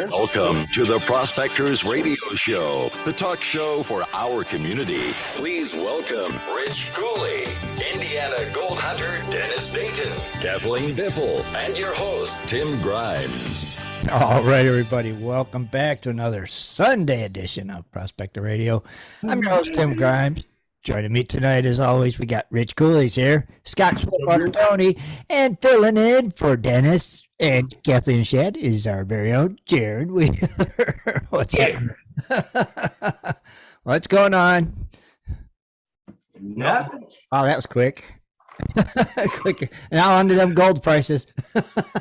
Welcome to the Prospectors Radio Show, the talk show for our community. Please welcome Rich Cooley, Indiana Gold Hunter Dennis Dayton, Kathleen Biffle, and your host, Tim Grimes. All right, everybody, welcome back to another Sunday edition of Prospector Radio. I'm your host, Tim Grimes. Joining me tonight, as always, we got Rich Cooley's here, Scott Sweetwater Tony, and filling in for Dennis and Kathleen Shedd is our very own Jared Wheeler. What's happening? What's going on? Nothing. Oh, that was quick. Quick. Now on to them gold prices.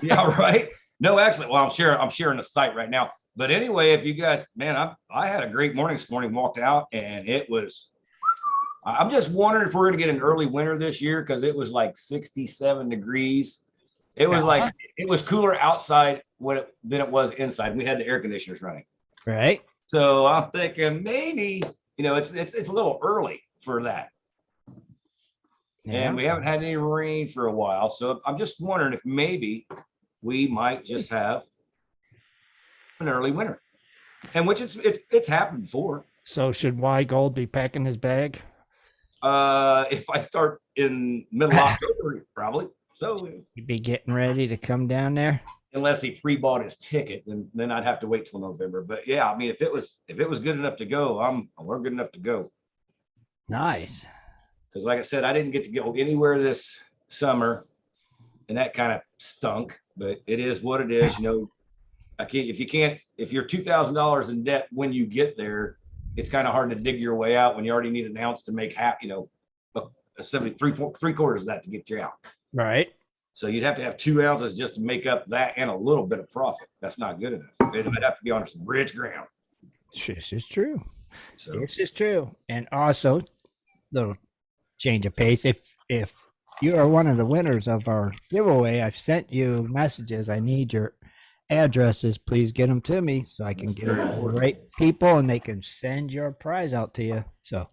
Yeah, right. No, actually, well, I'm sharing the site right now. But anyway, if you guys, man, I had a great morning this morning, walked out, and it was. I'm just wondering if we're going to get an early winter this year because it was like 67 degrees. It was like it was cooler outside than it was inside. We had the air conditioners running. Right. So I'm thinking maybe, it's a little early for that. Yeah. And we haven't had any rain for a while. So I'm just wondering if maybe we might just have an early winter. And which it's happened before. So should Y Gold be packing his bag? If I start in middle October, probably. So You'd be getting ready to come down there? Unless he pre-bought his ticket, then I'd have to wait till November. But yeah, I mean, if it was good enough to go, we're good enough to go. Nice. Because like I said, I didn't get to go anywhere this summer, and that kind of stunk. But it is what it is. If you're $2,000 in debt when you get there, it's kind of hard to dig your way out when you already need an ounce to make half, 3/4 of that to get you out. Right. So you'd have to have 2 ounces just to make up that and a little bit of profit. That's not good enough. It would have to be on some rich ground. This is true. So This is true. And also, little change of pace. If you are one of the winners of our giveaway, I've sent you messages. I need your addresses. Please get them to me so I can get them to the right people and they can send your prize out to you. So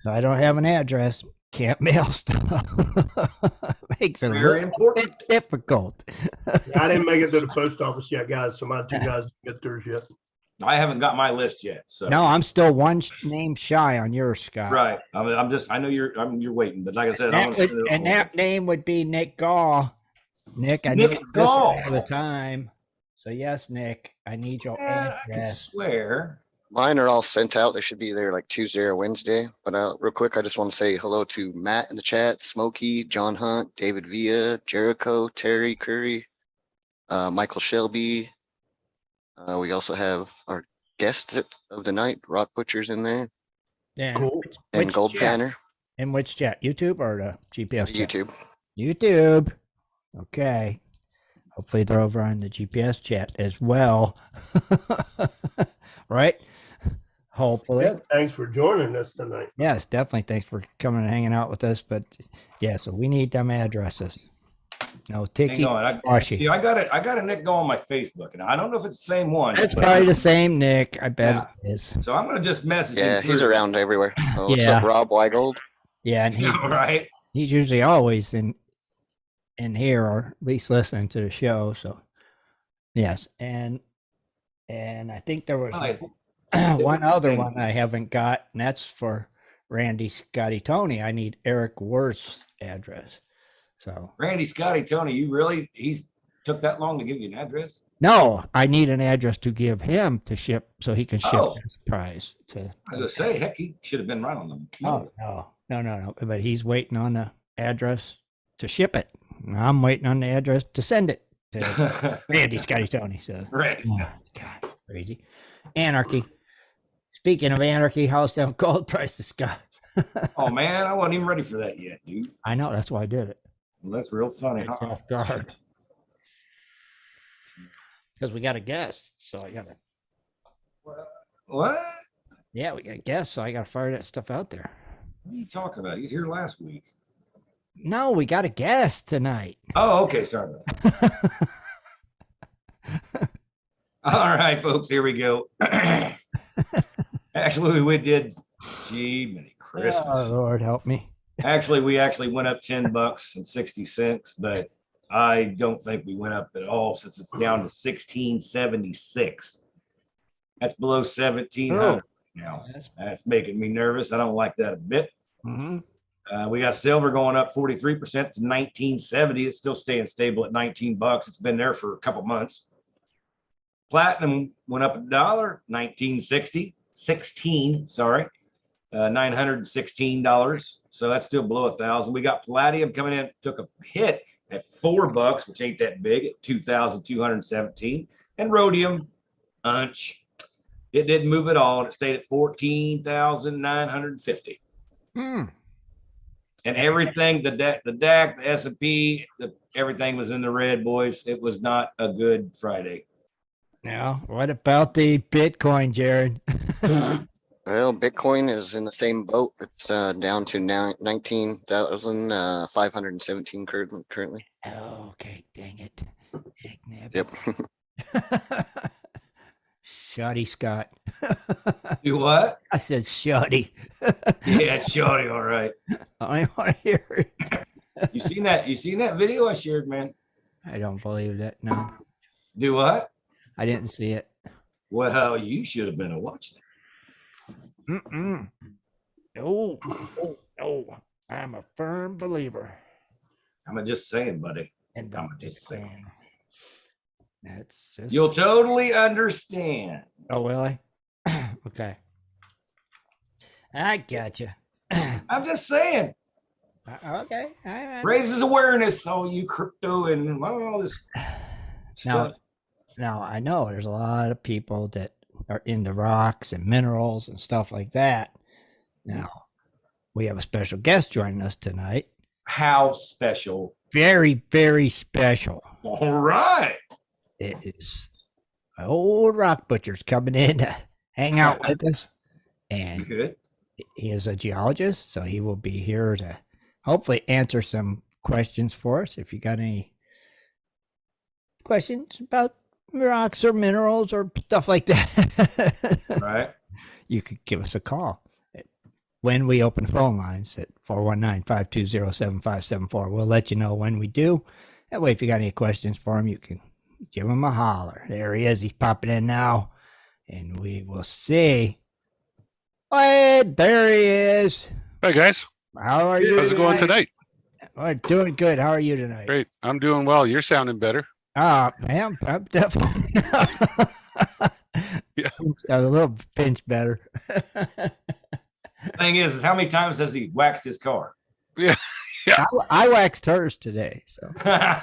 I don't have an address. Can't mail stuff. Makes it very important. bit difficult. I didn't make it to the post office yet, guys. So my two guys didn't get theirs yet. I haven't got my list yet. So No, I'm still one name shy on yours, Scott. right. I know you're waiting, but like I said, that name would be Nick Gall. Nick, I Nick need this Gall. all the time. So yes, Nick, I need your I can address. swear. Mine are all sent out. They should be there like Tuesday or Wednesday. But real quick, I just want to say hello to Matt in the chat, Smokey, John Hunt, David Villa, Jericho, Terry Curry, Michael Shelby. We also have our guest of the night, Rockbutcher's in there, Yeah. Cool. and Which Gold chat? Banner, In which chat? YouTube or the GPS chat? YouTube. YouTube. Okay. Hopefully they're over on the GPS chat as well. Right? Hopefully. Yeah, thanks for joining us tonight. Yes, definitely. Thanks for coming and hanging out with us. But yeah, so we need them addresses. No Tiki. Hang on. I got a Nick Go on my Facebook, and I don't know if it's the same one. That's but- probably the same Nick. I bet it is. So I'm gonna just message Yeah, him. he's through. around everywhere. Oh, what's Yeah. up, Rob Weigold? Yeah, and Yeah, right. he's usually always in here or at least listening to the show. So yes, and I think there was Right. one other Same. one I haven't got, and that's for Randy Scotty Tony. I need Eric Worth's address. So Randy, Scotty, Tony, he's took that long to give you an address? no, I need an address to give him to ship so he can ship Oh. his prize to. I was gonna say, heck, he should have been right on them. Oh, no. But he's waiting on the address to ship it. I'm waiting on the address to send it to Randy Scotty Tony. So Right. oh, God, it's crazy. Anarchy. Speaking of anarchy, how's them gold prices, Scott? Oh man, I wasn't even ready for that yet, dude. I know, that's why I did it. Well, that's real funny. Caught me off guard. Because we got a guest, so I gotta. What? Yeah, we got a guest, so I gotta fire that stuff out there. What are you talking about? He was here last week. No, we got a guest tonight. Oh, okay. Sorry about that. All right, folks, here we go. Actually, we did. Gee, Merry Christmas. Oh, Lord, help me. Actually, we went up $10 and 60 cents, but I don't think we went up at all since it's down to 1676. That's below 1700 now. That's making me nervous. I don't like that a bit. Mm-hmm. We got silver going up 43% to 1970. It's still staying stable at $19. It's been there for a couple months. Platinum went up $1, 1960, 16, sorry, $916. So that's still below 1,000. We got palladium coming in, took a hit at $4, which ain't that big, at 2,217. And rhodium, it didn't move at all. And it stayed at 14,950. Hmm. And everything, the DAC, the S&P, everything was in the red, boys. It was not a good Friday. Now, what about the Bitcoin, Jared? Well, Bitcoin is in the same boat. It's down to now 19,517 currently. Oh, okay, dang it. Yep. Shoddy Scott. You what? I said shoddy. Yeah, shorty, all right. I want to hear it. You seen that video I shared, man? I don't believe that. No, Do what? I didn't see it. Well, you should have been watching it. Mm-mm. No, no, I'm a firm believer. I'm just saying, buddy. And I'm just saying. That's just... You'll totally understand. Oh, really? Okay. I got you. I'm just saying. Okay. Raises awareness, all you crypto and all this stuff. Now, I know there's a lot of people that are into rocks and minerals and stuff like that. Now, we have a special guest joining us tonight. How special? Very, very special. All right. It is old Rockbutcher's coming in to hang out with us. And Good. he is a geologist, so he will be here to hopefully answer some questions for us. If you got any questions about rocks or minerals or stuff like that, Right. you could give us a call when we open phone lines at 419-520-7574. We'll let you know when we do. That way, if you got any questions for him, you can give him a holler. There he is. He's popping in now, and we will see. Oh, there he is. Hi, guys. How are you? How's it going tonight? Oh, doing good. How are you tonight? Great. I'm doing well. You're sounding better. Man, I'm definitely Yeah. a little pinch better. Thing is how many times has he waxed his car? Yeah. I waxed hers today, so Well,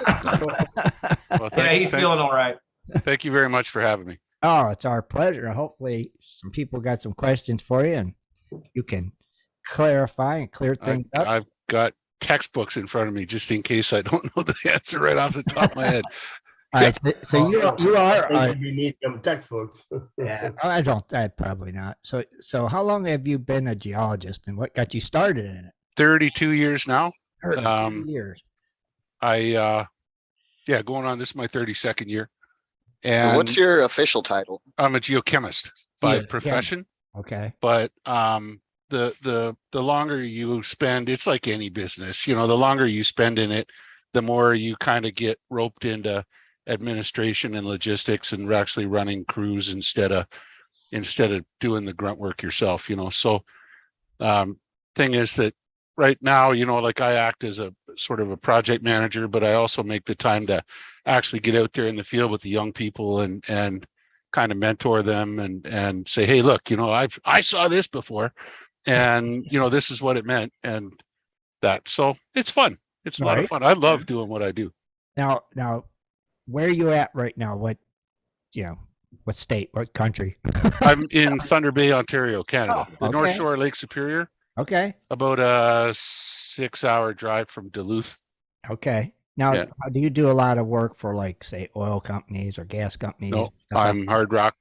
Yeah, he's feeling all right. thank you very much for having me. oh, it's our pleasure. Hopefully, some people got some questions for you, and you can clarify and clear things up. I've got textbooks in front of me just in case I don't know the answer right off the top of my head. All right, so you are. I think you need them textbooks. Yeah, I don't. I probably not. So how long have you been a geologist, and what got you started in it? 32 years now. 30 years. Going on. This is my 32nd year. And What's your official title? I'm a geochemist by Geochemist. profession, Okay. but the longer you spend, it's like any business, the longer you spend in it, the more you kind of get roped into administration and logistics and actually running crews instead of doing the grunt work yourself, So thing is that right now, like I act as a sort of a project manager, but I also make the time to actually get out there in the field with the young people and kind of mentor them and say, hey, look, I saw this before and, this is what it meant. And that, so it's fun. It's a lot of fun. I love doing what I do. Now, where are you at right now? What state, what country? I'm in Thunder Bay, Ontario, Canada, Oh, the North okay. Shore, Lake Superior, Okay. about a 6-hour drive from Duluth. Okay. Now, Yeah. do you do a lot of work for, like, say, oil companies or gas companies? No, stuff like I'm that?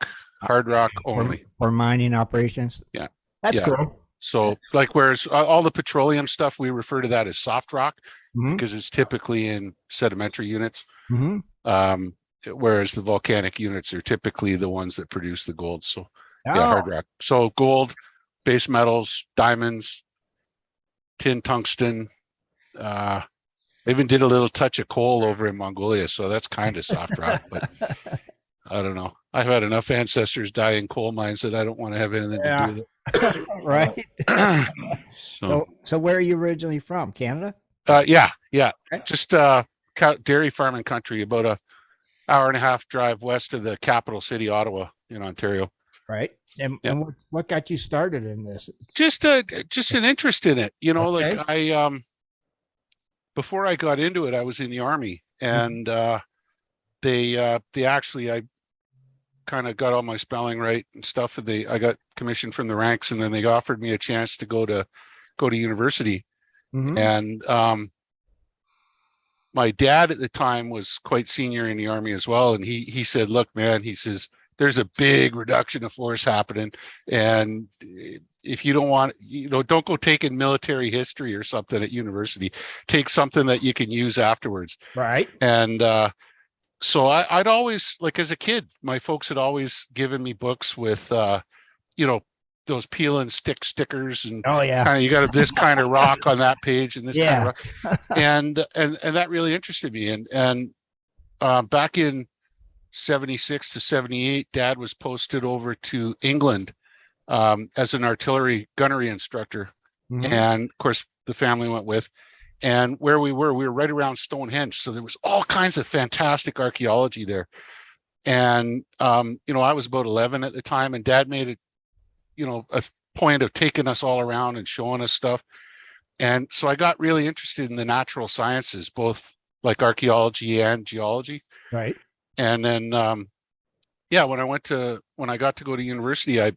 hard rock only. For mining operations? Yeah. That's Yeah. cool. So like, whereas all the petroleum stuff, we refer to that as soft rock Mhm. because it's typically in sedimentary units. Mhm. Whereas the volcanic units are typically the ones that produce the gold. So Oh, yeah, hard rock. So gold, base metals, diamonds, tin, tungsten, They even did a little touch of coal over in Mongolia, so that's kind of soft rock. But I don't know. I've had enough ancestors die in coal mines that I don't want to have anything to do with it. Right. So, So where are you originally from? Canada? yeah, Okay. just dairy farming country, about a hour and a half drive west of the capital city, Ottawa, in Ontario. Right. And, Yeah. and what got you started in this? Just an interest in it, you know. Okay. Like before I got into it, I was in the Army, and they actually, I kind of got all my spelling right and stuff, and I got commissioned from the ranks, and then they offered me a chance to go to university. Mhm. And my dad at the time was quite senior in the Army as well, and he said, look, man, he says, there's a big reduction of force happening, and if you don't want, don't go taking military history or something at university. Take something that you can use afterwards. Right. And so I'd always, like as a kid, my folks had always given me books with those peel and stick stickers, and Oh yeah. kind of, you got this kind of rock on that page and this kind of Yeah. rock. And that really interested me. And back in 76 to 78, Dad was posted over to England as an artillery gunnery instructor. Mhm. And of course the family went with, and where we were right around Stonehenge, so there was all kinds of fantastic archaeology there. And I was about 11 at the time, and Dad made it a point of taking us all around and showing us stuff. And so I got really interested in the natural sciences, both like archaeology and geology. Right. And then when I got to go to university, I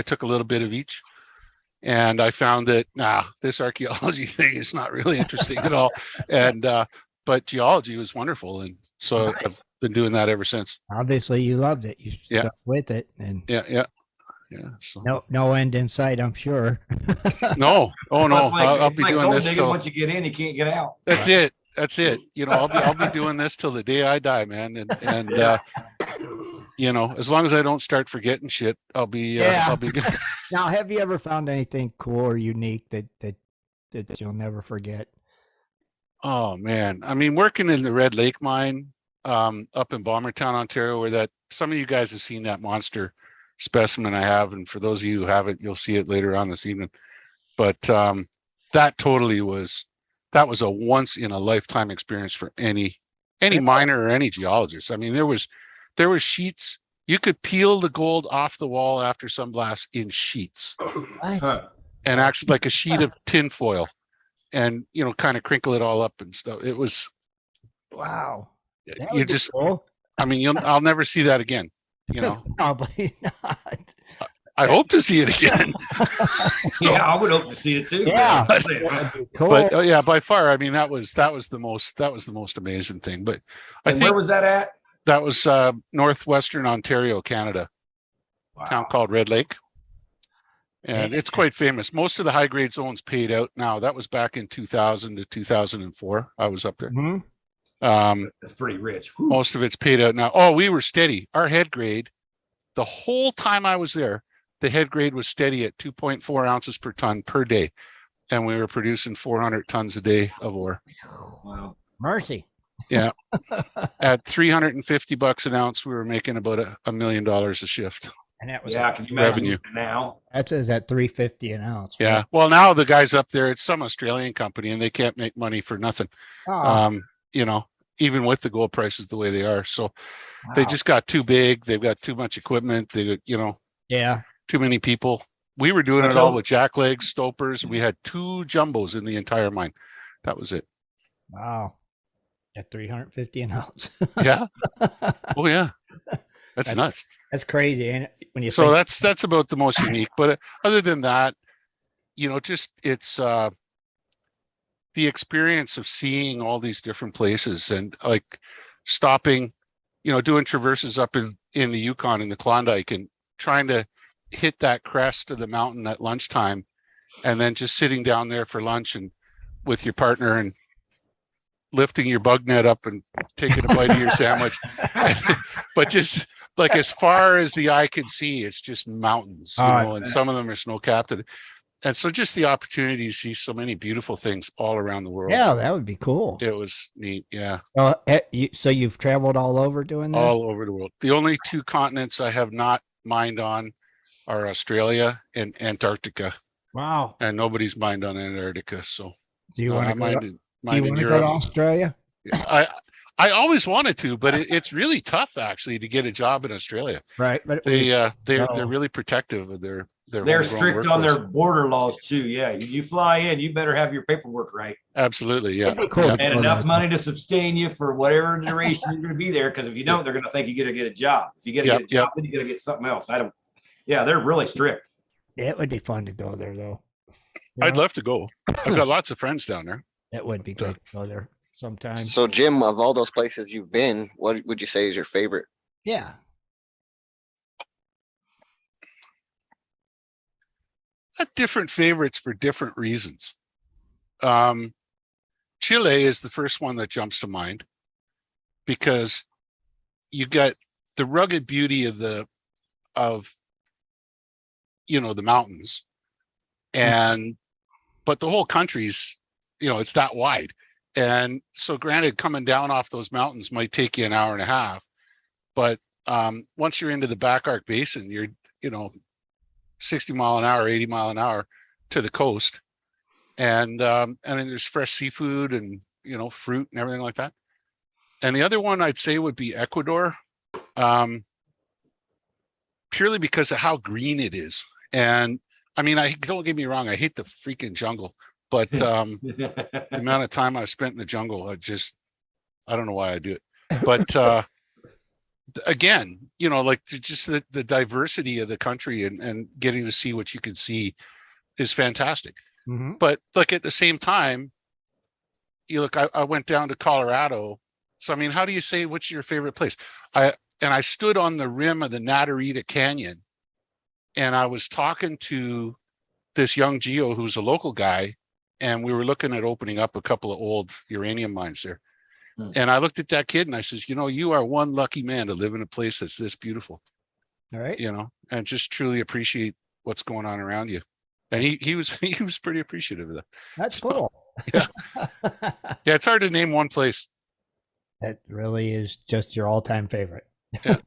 took a little bit of each, and I found that this archaeology thing is not really interesting at all. And but geology was wonderful, and so Nice. I've been doing that ever since. Obviously you loved it. You Yeah. stuck with it, and Yeah. So no end in sight, I'm sure. no, oh no, It's like- I'll it's be like doing gold this digging. till Once you get in, you can't get out. that's it. I'll be doing this till the day I die, man. And as long as I don't start forgetting shit, I'll be good. Now, have you ever found anything cool or unique that you'll never forget? Oh man, I mean, working in the Red Lake mine up in Bombertown, Ontario, where some of you guys have seen that monster specimen I have, and for those of you who haven't, you'll see it later on this evening. But that was a once in a lifetime experience for any miner or any geologist. I mean, there was sheets. You could peel the gold off the wall after sunblast in sheets, Huh. and actually like a sheet of tin foil, and kind of crinkle it all up and stuff. It was, Wow. That you would be just, cool. I mean, I'll never see that again. Probably not. I hope to see it again. Yeah, I would hope to see it too. Yeah. man. That'd be cool. But yeah, by far, I mean, that was the most amazing thing. But I And think where was that at? that was northwestern Ontario, Canada, Wow. town called Red Lake. And it's quite famous. Most of the high grade zones paid out now. That was back in 2000 to 2004. I was up there. Mhm. That's pretty rich. Whew. Most of it's paid out now. Oh, we were steady. Our head grade, the whole time I was there, the head grade was steady at 2.4 ounces per ton per day. And we were producing 400 tons a day of ore. Wow. Mercy. Yeah. At $350 an ounce, we were making about $1 million a shift. And that was Yeah, can you imagine revenue. now? that says at $350 an ounce. right? Yeah. Well, now the guys up there, it's some Australian company, and they can't make money for nothing. Oh, Even with the gold prices the way they are. So they wow. just got too big. They've got too much equipment. They got, Yeah. too many people. We were doing it Much all over- with jacklegs, stopers. We had 2 jumbos in the entire mine. That was it. Wow. At $350 an ounce. Yeah. Oh yeah. That's nuts. That's crazy. And when you So think, that's about the most unique. But other than that, just it's the experience of seeing all these different places, and like stopping, doing traverses up in the Yukon, in the Klondike, and trying to hit that crest of the mountain at lunchtime, and then just sitting down there for lunch and with your partner and lifting your bug net up and taking a bite of your sandwich. But just like as far as the eye can see, it's just mountains, Oh, I and some of them are snow capped. And so just the opportunity to see so many beautiful things all around the world. Yeah, that would be cool. It was neat. Yeah. So you've traveled all over doing that? All over the world. The only two continents I have not mined on are Australia and Antarctica, Wow. and nobody's mined on Antarctica. So Do you want to go? mined Do you in want to go Europe. to Australia? I always wanted to, but it's really tough actually to get a job in Australia. Right, but They're really protective of their They're homegrown strict on workforce. their border laws too. Yeah, you fly in, you better have your paperwork right Absolutely, yeah. It'd be cool Yeah. to and go enough there. money to sustain you for whatever duration you're going to be there. Because if you don't, they're going to think you got to get a job. If you get to get a job, then you got to get something else. Yeah, they're really strict. It would be fun to go there, though. I'd love to go. I've got lots of friends down there. It would be great to go there sometime. So Jim, of all those places you've been, what would you say is your favorite? Yeah. Got different favorites for different reasons. Chile is the first one that jumps to mind because you got the rugged beauty of the mountains, and but the whole country's, it's that wide. And so granted, coming down off those mountains might take you an hour and a half, but once you're into the Back Arc Basin, you're 60 mile an hour, 80 mile an hour to the coast. And then there's fresh seafood and, fruit and everything like that. And the other one I'd say would be Ecuador, purely because of how green it is. And I mean, don't get me wrong, I hate the freaking jungle, but the amount of time I've spent in the jungle, I don't know why I do it. But again, like just the diversity of the country and getting to see what you can see is fantastic. Mm-hmm. But like at the same time, I went down to Colorado. So I mean, how do you say what's your favorite place? I stood on the rim of the Natarita Canyon, and I was talking to this young geo who's a local guy, and we were looking at opening up a couple of old uranium mines there. And I looked at that kid and I says, you are one lucky man to live in a place that's this beautiful. All right. And just truly appreciate what's going on around you. And he was pretty appreciative of that. That's cool. Yeah. Yeah, it's hard to name one place. That really is just your all-time favorite. Yeah.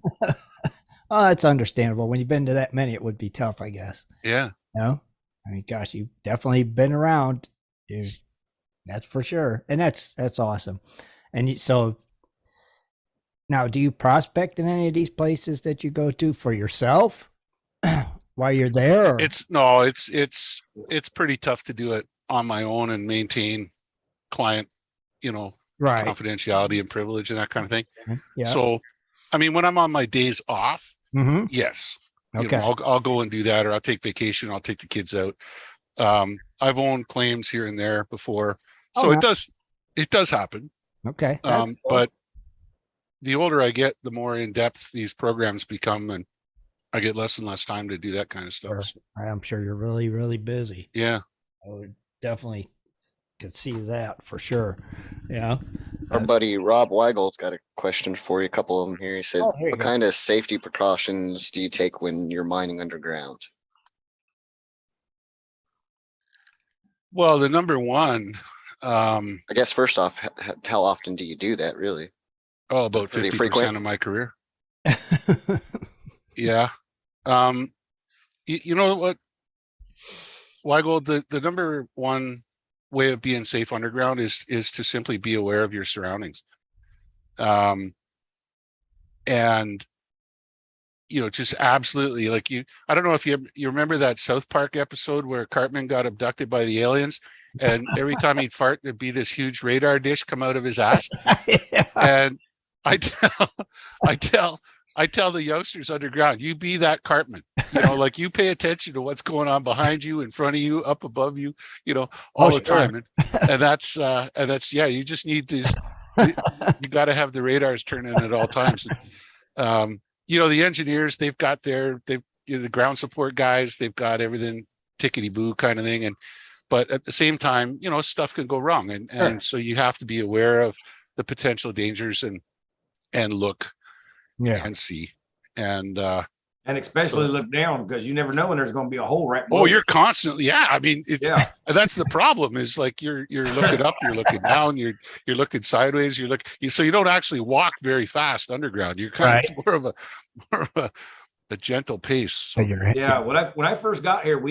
Oh, that's understandable. When you've been to that many, it would be tough, I guess. Yeah. I mean, gosh, you've definitely been around. That's for sure. And that's awesome. And so now, do you prospect in any of these places that you go to for yourself while you're there? Or? It's pretty tough to do it on my own and maintain client, right. confidentiality and privilege and that kind of thing. Yeah. So, I mean, when I'm on my days off, Mm-hmm. yes, Okay. I'll go and do that, or I'll take vacation. I'll take the kids out. I've owned claims here and there before, so it does happen. Okay. That's cool. But the older I get, the more in depth these programs become, and I get less and less time to do that kind of stuff. Sure. So, I'm sure you're really, really busy. yeah. I would definitely could see that for sure. Yeah. Our buddy Rob Weigel's got a question for you, a couple of them here. He said, here you what go. kind of safety precautions do you take when you're mining underground? Well, the number one, I guess first off, how often do you do that really? about Pretty 50% frequent. of my career. Yeah. You know what, Weigel, the number one way of being safe underground is to simply be aware of your surroundings. And just absolutely, like I don't know if you remember that South Park episode where Cartman got abducted by the aliens, and every time he'd fart, there'd be this huge radar dish come out of his ass. Yeah. And I tell the youngsters underground, you be that Cartman, like you pay attention to what's going on behind you, in front of you, up above you, all the time. And that's, you just need these, you got to have the radars turning at all times. The engineers, they've got the ground support guys, they've got everything tickety boo kind of thing. But at the same time, stuff can go wrong. And so you have to be aware of the potential dangers and look Yeah. and see. And And especially look down, because you never know when there's going to be a hole right below. Oh, you're constantly, yeah. I mean, it's, Yeah. that's the problem is like you're looking up, you're looking down, you're looking sideways, so you don't actually walk very fast underground. You're kind Right. of more of a gentle pace. So, Yeah. When I first got here,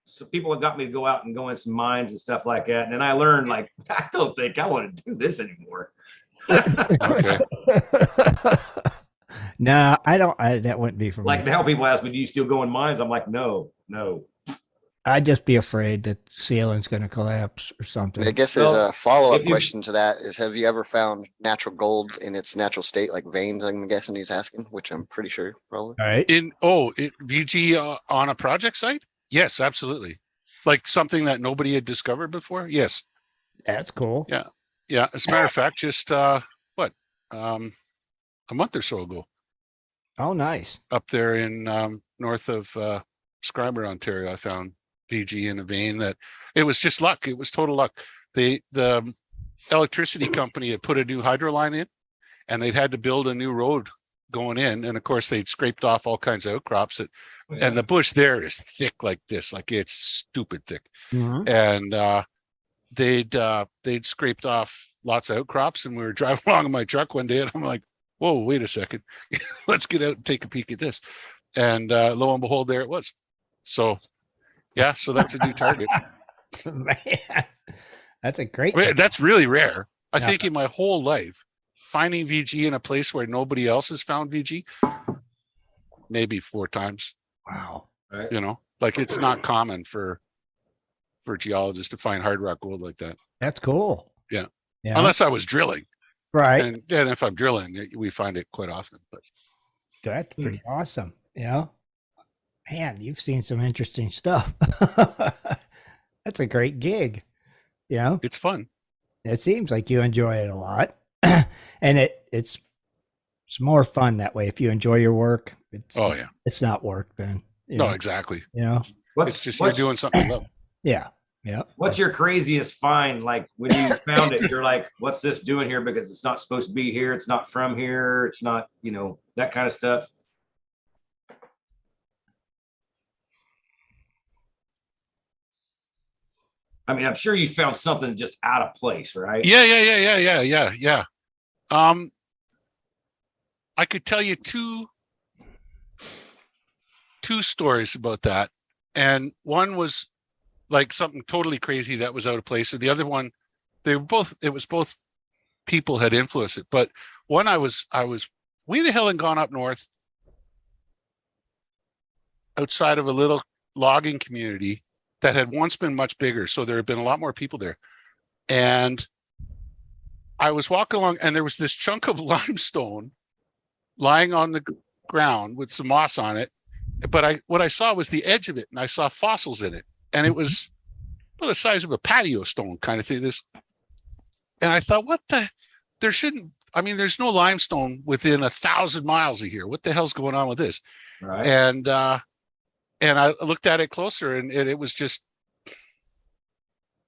some people had got me to go out and go in some mines and stuff like that. And then I learned, like, I don't think I want to do this anymore. okay. No, I don't. That wouldn't be for Like me. now people ask me, do you still go in mines? I'm like, no. I'd just be afraid that the ceiling's going to collapse or something. I guess there's So, a follow-up if you- question to that is, have you ever found natural gold in its natural state, like veins, I'm guessing he's asking, which I'm pretty sure probably. All right. VG on a project site? Yes, absolutely. Like something that nobody had discovered before? Yes. That's cool. Yeah. Yeah. As a matter of fact, just a month or so ago, Oh, nice. up there in north of Scriber, Ontario, I found VG in a vein that it was just luck. It was total luck. The electricity company had put a new hydro line in, and they'd had to build a new road going in. And of course, they'd scraped off all kinds of outcrops. And the bush there is thick like this, like it's stupid thick. Mhm. And they'd scraped off lots of outcrops, and we were driving along in my truck one day, and I'm like, whoa, wait a second, let's get out and take a peek at this. And lo and behold, there it was. So yeah, so that's a new target. Man, that's a great. I mean, that's really rare. I Yeah. think in my whole life, finding VG in a place where nobody else has found VG, maybe 4 times. Wow. Right. You know, like it's not common for geologists to find hard rock gold like that. That's cool. Yeah. Yeah. Unless I was drilling. Right. And if I'm drilling, we find it quite often. But That's pretty awesome. Man, you've seen some interesting stuff. That's a great gig. it's fun. It seems like you enjoy it a lot. And it's more fun that way. If you enjoy your work, Oh yeah. it's not work then. No, exactly. What's It's just you're doing something you love. Yeah. Yeah. What's your craziest find? Like when you found it, you're like, what's this doing here? Because it's not supposed to be here. It's not from here. It's not, that kind of stuff. I mean, I'm sure you found something just out of place, right? Yeah. I could tell you two stories about that. And one was like something totally crazy that was out of place. And the other one, it was both people had influenced it. But one we the hell had gone up north outside of a little logging community that had once been much bigger. So there had been a lot more people there. And I was walking along, and there was this chunk of limestone lying on the ground with some moss on it. But what I saw was the edge of it, and I saw fossils in it. And it was the size of a patio stone kind of thing. And I thought, there's no limestone within 1,000 miles of here. What the hell's going on with this? Right. And I looked at it closer, and it was just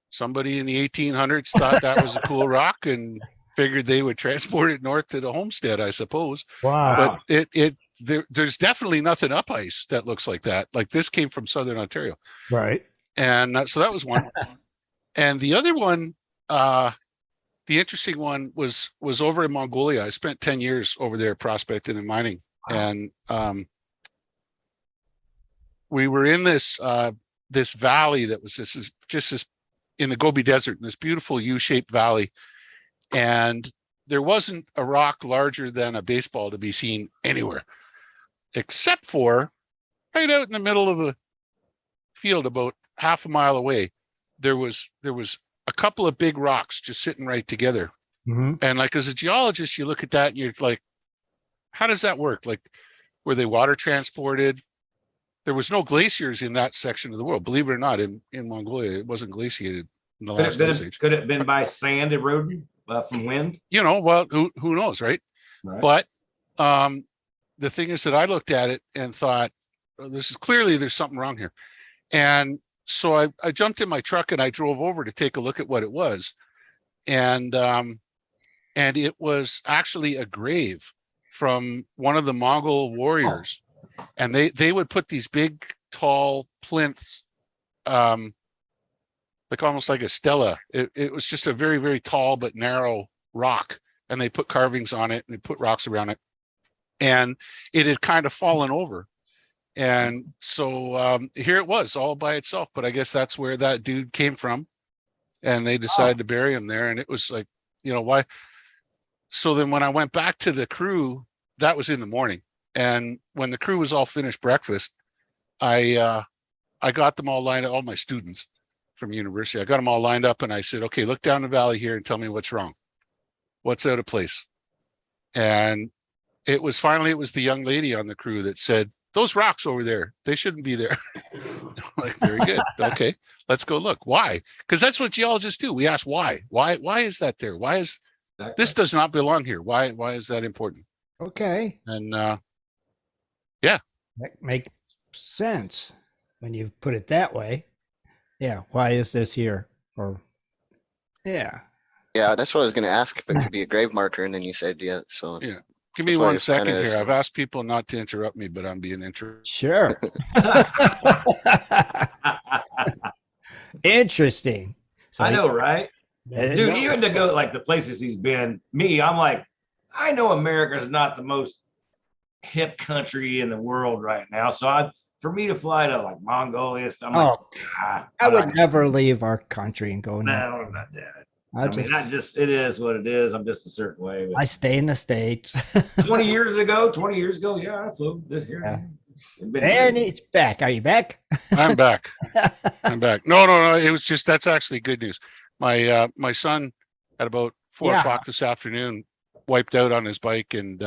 somebody in the 1800s thought that was a cool rock and figured they would transport it north to the homestead, I suppose. Wow. But there's definitely nothing up ice that looks like that. Like this came from Southern Ontario. Right. And so that was one. And the other one, the interesting one was over in Mongolia. I spent 10 years over there prospecting and mining. Wow. And we were in this valley that was just in the Gobi Desert, in this beautiful U-shaped valley. And there wasn't a rock larger than a baseball to be seen anywhere, except for right out in the middle of the field, about half a mile away. There was a couple of big rocks just sitting right together. Mm-hmm. And like, as a geologist, you look at that and you're like, how does that work? Like, were they water transported? There was no glaciers in that section of the world. Believe it or not, in Mongolia, it wasn't glaciated in the last ice age. Could it have been by sand eroding from wind? Well, who knows, right? But the thing is that I looked at it and thought, there's something wrong here. And so I jumped in my truck and I drove over to take a look at what it was. And it was actually a grave from one of the Mongol warriors and they would put these big, tall plinths, like almost like a stela. It was just a very, very tall but narrow rock, and they put carvings on it and they put rocks around it, and it had kind of fallen over. And so here it was all by itself. But I guess that's where that dude came from, and they decided to bury him there. And it was like, why? So then when I went back to the crew, that was in the morning, and when the crew was all finished breakfast, I got them all lined up, all my students from university. I got them all lined up, and I said, okay, look down the valley here and tell me what's wrong. What's out of place? And it was the young lady on the crew that said, those rocks over there, they shouldn't be there. Like, very good. Okay, let's go look. Why? Because that's what geologists do. We ask why. Why is that there? Why is this does not belong here? Why is that important? Okay. And that makes sense when you put it that way. Yeah. Why is this here? Or Yeah, that's what I was going to ask, if it could be a grave marker, and then you said yeah. So yeah. Give me That's why 1 it's second kinda here. I've asked people not to interrupt me, but I'm being interrupted. sure. Interesting. So I know, right? Uh, Dude, even to go like the places he's been, I'm like, I know America's not the most hip country in the world right now. So for me to fly to like Mongolia, I'm like, I I'm would not- never leave our country and go. no, I'm not that. I It is what it is. I'm just a certain way. But I stay in the States. 20 years ago, yeah, I flew this here. Yeah. It's been And great. it's back. Are you back? I'm back. I'm back. No. It was just, that's actually good news. My son at about 4 Yeah. o'clock this afternoon wiped out on his bike and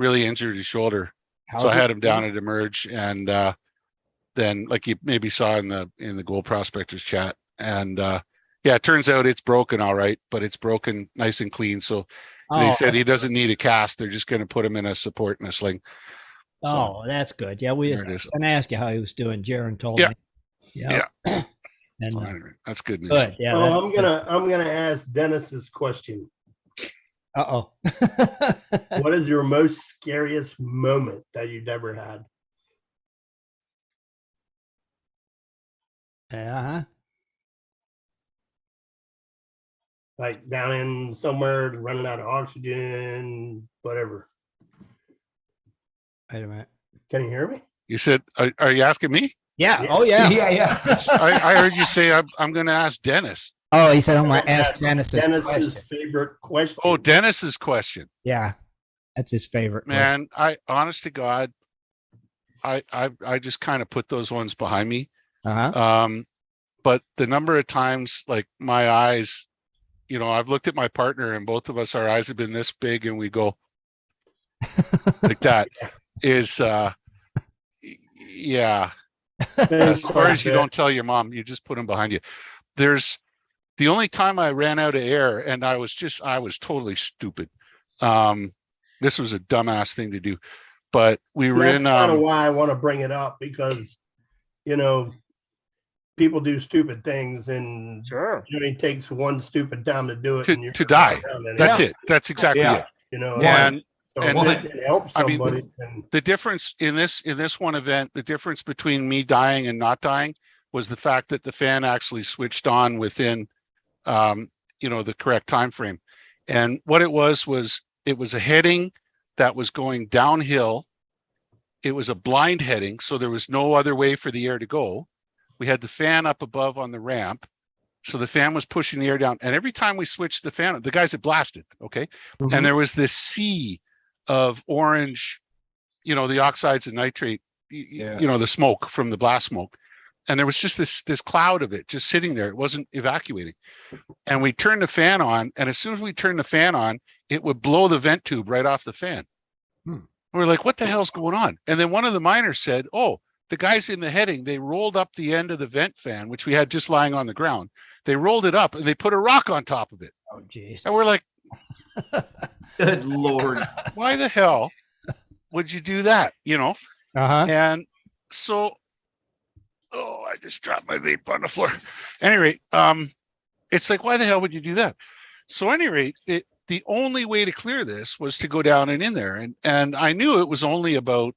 really injured his shoulder. How's So I it had him down going? at Emerge, and then, like you maybe saw in the Gold Prospectors chat, and yeah, it turns out it's broken all right, but it's broken nice and clean. So they Oh, said he doesn't need a cast. They're just going to put him in a support and a sling. oh, that's good. Yeah, we There just it is. going to ask you how he was doing. Jaron told Yeah. me. Yeah. And So anyway, that's good news. good. Yeah. Well, I'm gonna ask Dennis's question. Uh oh. What is your most scariest moment that you've ever had? Yeah. Like down in somewhere, running out of oxygen, whatever. Wait a minute. Can you hear me? You said, are you asking me? Yeah. Yeah. Oh yeah. Yeah. I heard you say I'm going to ask Dennis. Oh, he said I'm going to ask Dennis this Dennis's question. favorite question. Oh, Dennis's question. Yeah, that's his favorite. question. Man, honest to God, I just kind of put those ones behind me. Uh-huh. But the number of times, like, my eyes, I've looked at my partner, and both of us, our eyes have been this big, and we go like that. Is yeah. As far as you don't tell your mom, you just put them behind you. There's the only time I ran out of air, and I was totally stupid. This was a dumbass thing to do, but we were That's in. kind of why I want to bring it up, because people do stupid things, and Sure. it only takes one stupid time to do it, To- and you're to not die. around anymore. That's it. That's exactly Yeah. it. And And so if and- it can help I mean, somebody, then the difference in this one event, the difference between me dying and not dying was the fact that the fan actually switched on within, the correct time frame. And what it was it was a heading that was going downhill. It was a blind heading, so there was no other way for the air to go. We had the fan up above on the ramp, so the fan was pushing the air down. And every time we switched the fan, the guys had blasted, okay? Mhm. And there was this sea of orange, the oxides and nitrate, Yeah. the smoke from the blast smoke. And there was just this cloud of it just sitting there. It wasn't evacuating. And we turned the fan on, and as soon as we turned the fan on, it would blow the vent tube right off the fan. We're like, what the hell's going on? And then one of the miners said, oh, the guys in the heading, they rolled up the end of the vent fan, which we had just lying on the ground. They rolled it up and they put a rock on top of it. Oh, geez. And we're like, Good Lord. why the hell would you do that? Uh-huh. And so, I just dropped my vape on the floor. Anyway, it's like, why the hell would you do that? So anyway, the only way to clear this was to go down and in there. And I knew it was only about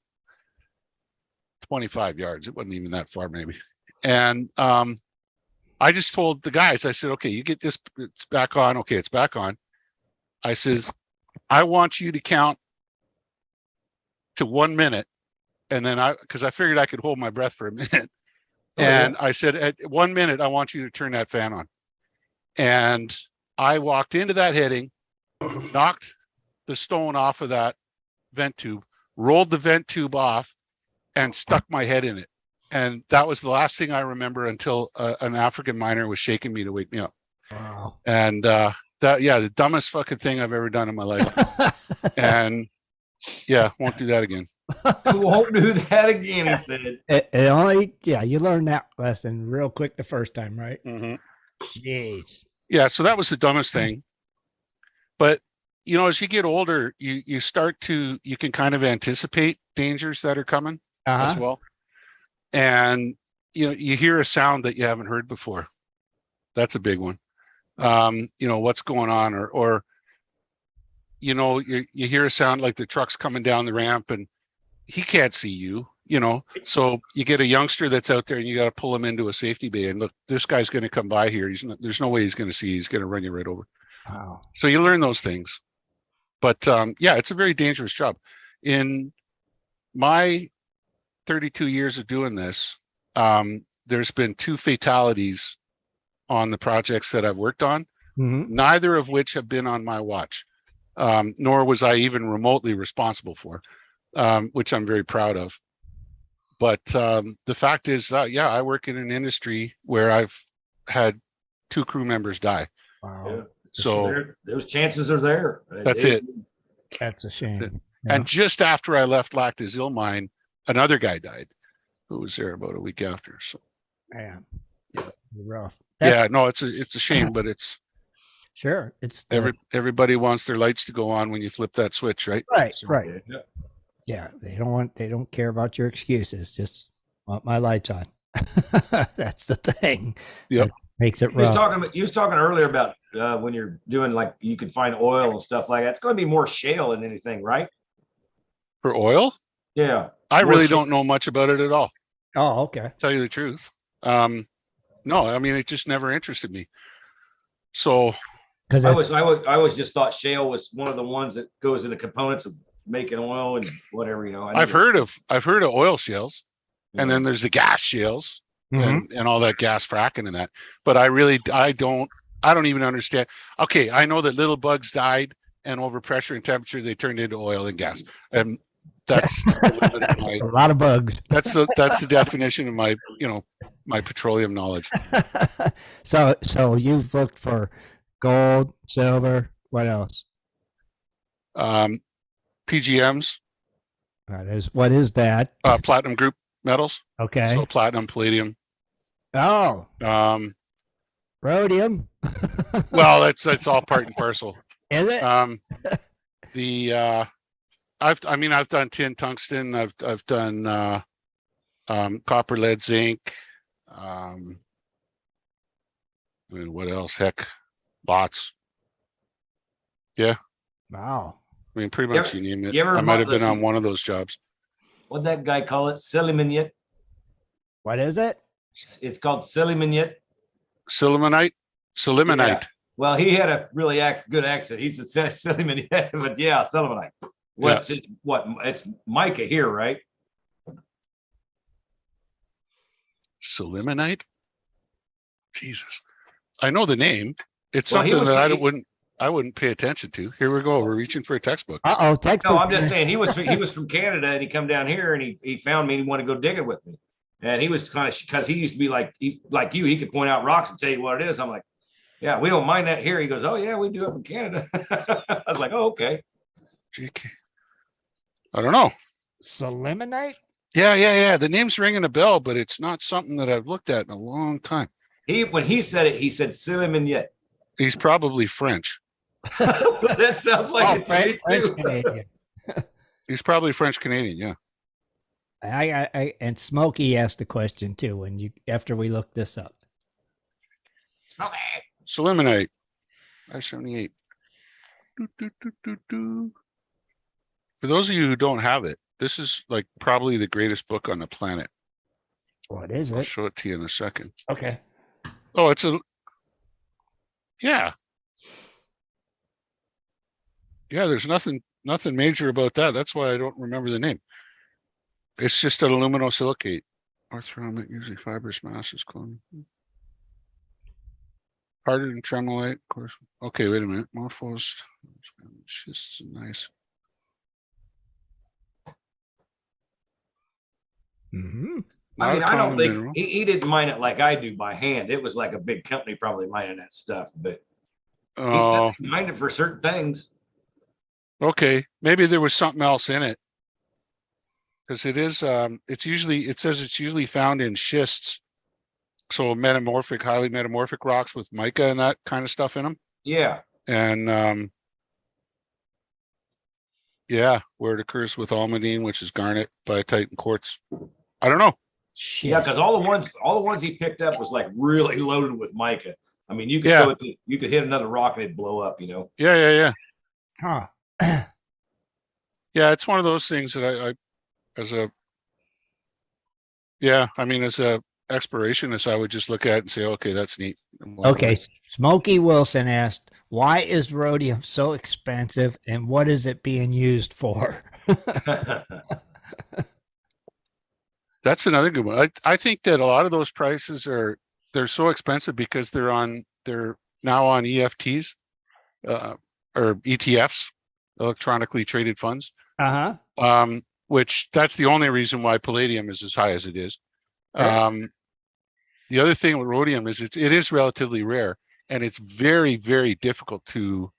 25 yards. It wasn't even that far, maybe. And I just told the guys, I said, okay, you get this, it's back on. Okay, it's back on. I says, I want you to count to 1 minute. And then because I figured I could hold my breath for a minute. And I said, at 1 minute, I want you to turn that fan on. And I walked into that heading, knocked the stone off of that vent tube, rolled the vent tube off, and stuck my head in it. And that was the last thing I remember until an African miner was shaking me to wake me up. Wow. And the dumbest fucking thing I've ever done in my life. And yeah, won't do that again. Won't do that again, he said. You learned that lesson real quick the first time, right? Mm-hmm. Jeez. Yeah, so that was the dumbest thing. But as you get older, you can kind of anticipate dangers that are coming as well. And you hear a sound that you haven't heard before. That's a big one. What's going on, or you hear a sound like the truck's coming down the ramp and he can't see you, so you get a youngster that's out there and you got to pull him into a safety bay and look, this guy's going to come by here. There's no way he's going to see you. He's going to run you right over. Wow. So you learn those things. But it's a very dangerous job. In my 32 years of doing this, there's been 2 fatalities on the projects that I've worked on, neither of which have been on my watch, nor was I even remotely responsible for, which I'm very proud of. But the fact is that, I work in an industry where I've had 2 crew members die. Wow. Yeah. So those chances are there. That's it. That's a shame. And just after I left Lac des Îles mine, another guy died who was there about a week after. So Man, rough. it's a shame, but it's Sure. It's everybody wants their lights to go on when you flip that switch, right? right. So, Right. Yeah. They don't care about your excuses. Just want my lights on. That's the thing. Yep. That makes it You was rough. talking earlier about when you're doing, like, you can find oil and stuff like that. It's going to be more shale than anything, right? For oil, Yeah. I More really shale. don't know much about it at all. Oh, okay. Tell you the truth. No, I mean, it just never interested me. So Because I always just thought shale was one of the ones that goes in the components of making oil and whatever, I've heard of oil shales, and then there's the gas shales and all that gas fracking and that. But I don't even understand. Okay, I know that little bugs died, and over pressure and temperature they turned into oil and gas. And that's a lot of bugs. that's the definition of my my petroleum knowledge. So you've looked for gold, silver, what else? PGMs, What is that? platinum group metals. Okay. So platinum, palladium. Oh, Um, rhodium. well, that's all part and parcel. Is it? I've done tin, tungsten. I've done copper, lead, zinc. What else? Heck, lots. Yeah. Wow. I mean, pretty much you name it. you ever I might have been let's on see. one of those jobs. What'd that guy call it? Silimanite. What is it? It's called Silimanite. Silimanite. Yeah. Well, he had a really good accent. He said Silimanite, but yeah, Silimanite. It's mica here, right? Silimanite. Jesus, I know the name. It's Well, he something was- that he- I wouldn't pay attention to. Here we go. We're reaching for a textbook. Uh-oh, textbook. No, I'm just saying he was from Canada, and he come down here and he found me and he wanted to go digging with me. And he was kind of, because he used to be like you, he could point out rocks and tell you what it is. I'm like, yeah, we don't mind that here. He goes, oh yeah, we do it in Canada. I was like, oh, okay. JK. I don't know. Silimanite? Yeah. The name's ringing a bell, but it's not something that I've looked at in a long time. When he said it, he said Silimanite. He's probably French. That sounds like it to me, French too. Canadian. He's probably French Canadian. Yeah. I and Smokey asked a question too after we looked this up. Okay. Silimanite. I-78. For those of you who don't have it, this is like probably the greatest book on the planet. What is I'll it? show it to you in a second. Okay. Oh, yeah. Yeah, there's nothing major about that. That's why I don't remember the name. It's just an aluminosilicate. Orthoramite, usually fibrous mass is clone. Harder than tremolite, of course. Okay, wait a minute. Morphos. Schists nice. Mm-hmm. I mean, Not a I don't common think mineral. he didn't mine it like I do by hand. It was like a big company probably mining that stuff, but he said Oh, they mined it for certain things. okay. Maybe there was something else in it. Because it is, it says it's usually found in schists. So metamorphic, highly metamorphic rocks with mica and that kind of stuff in them. Yeah. And yeah, where it occurs with almandine, which is garnet, biotite, and quartz. I don't know. Shit. Yeah, because all the ones he picked up was like really loaded with mica. I mean, you could Yeah. throw it, you could hit another rock and it'd blow up, you know. Yeah. Huh. Yeah, it's one of those things that I as a explorationist, I would just look at it and say, okay, that's neat. Okay. Smokey Wilson asked, why is rhodium so expensive and what is it being used for? That's another good one. I think that a lot of those prices they're so expensive because they're now on EFTs or ETFs, electronically traded funds. Uh-huh. Which that's the only reason why palladium is as high as it is. Right. The other thing with rhodium is it is relatively rare and it's very, very difficult to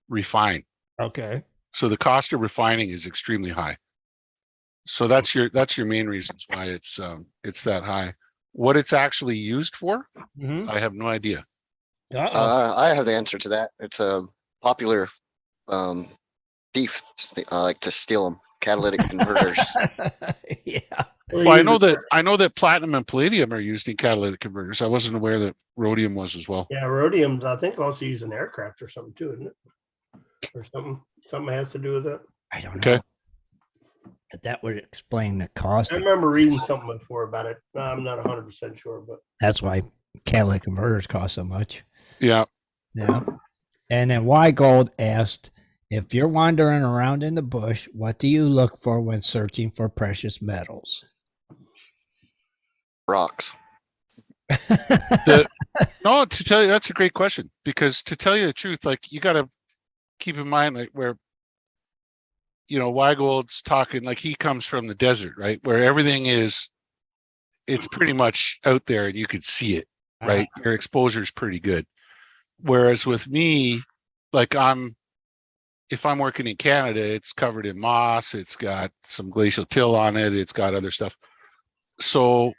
refine. Okay. So the cost of refining is extremely high. So that's your main reasons why it's that high. What it's actually used for, Mm-hmm. I have no idea. I have the answer to that. It's a popular thief, like to steal them. Catalytic converters. Yeah. Well, I know that platinum and palladium are used in catalytic converters. I wasn't aware that rhodium was as well. Yeah, rhodium's I think also used in aircraft or something too, isn't it? Or something has to do with it. I don't know. Okay. But that would explain the cost. I remember reading something before about it. I'm not 100% sure, but That's why catalytic converters cost so much. Yeah. Yeah. And then Why Gold asked, if you're wandering around in the bush, what do you look for when searching for precious metals? Rocks. No, to tell you, that's a great question, because to tell you the truth, like you got to keep in mind, like where, Weigold's talking, like he comes from the desert, right? Where everything it's pretty much out there and you could see it, right? Your exposure is pretty good. Whereas with me, like if I'm working in Canada, it's covered in moss, it's got some glacial till on it, it's got other stuff. So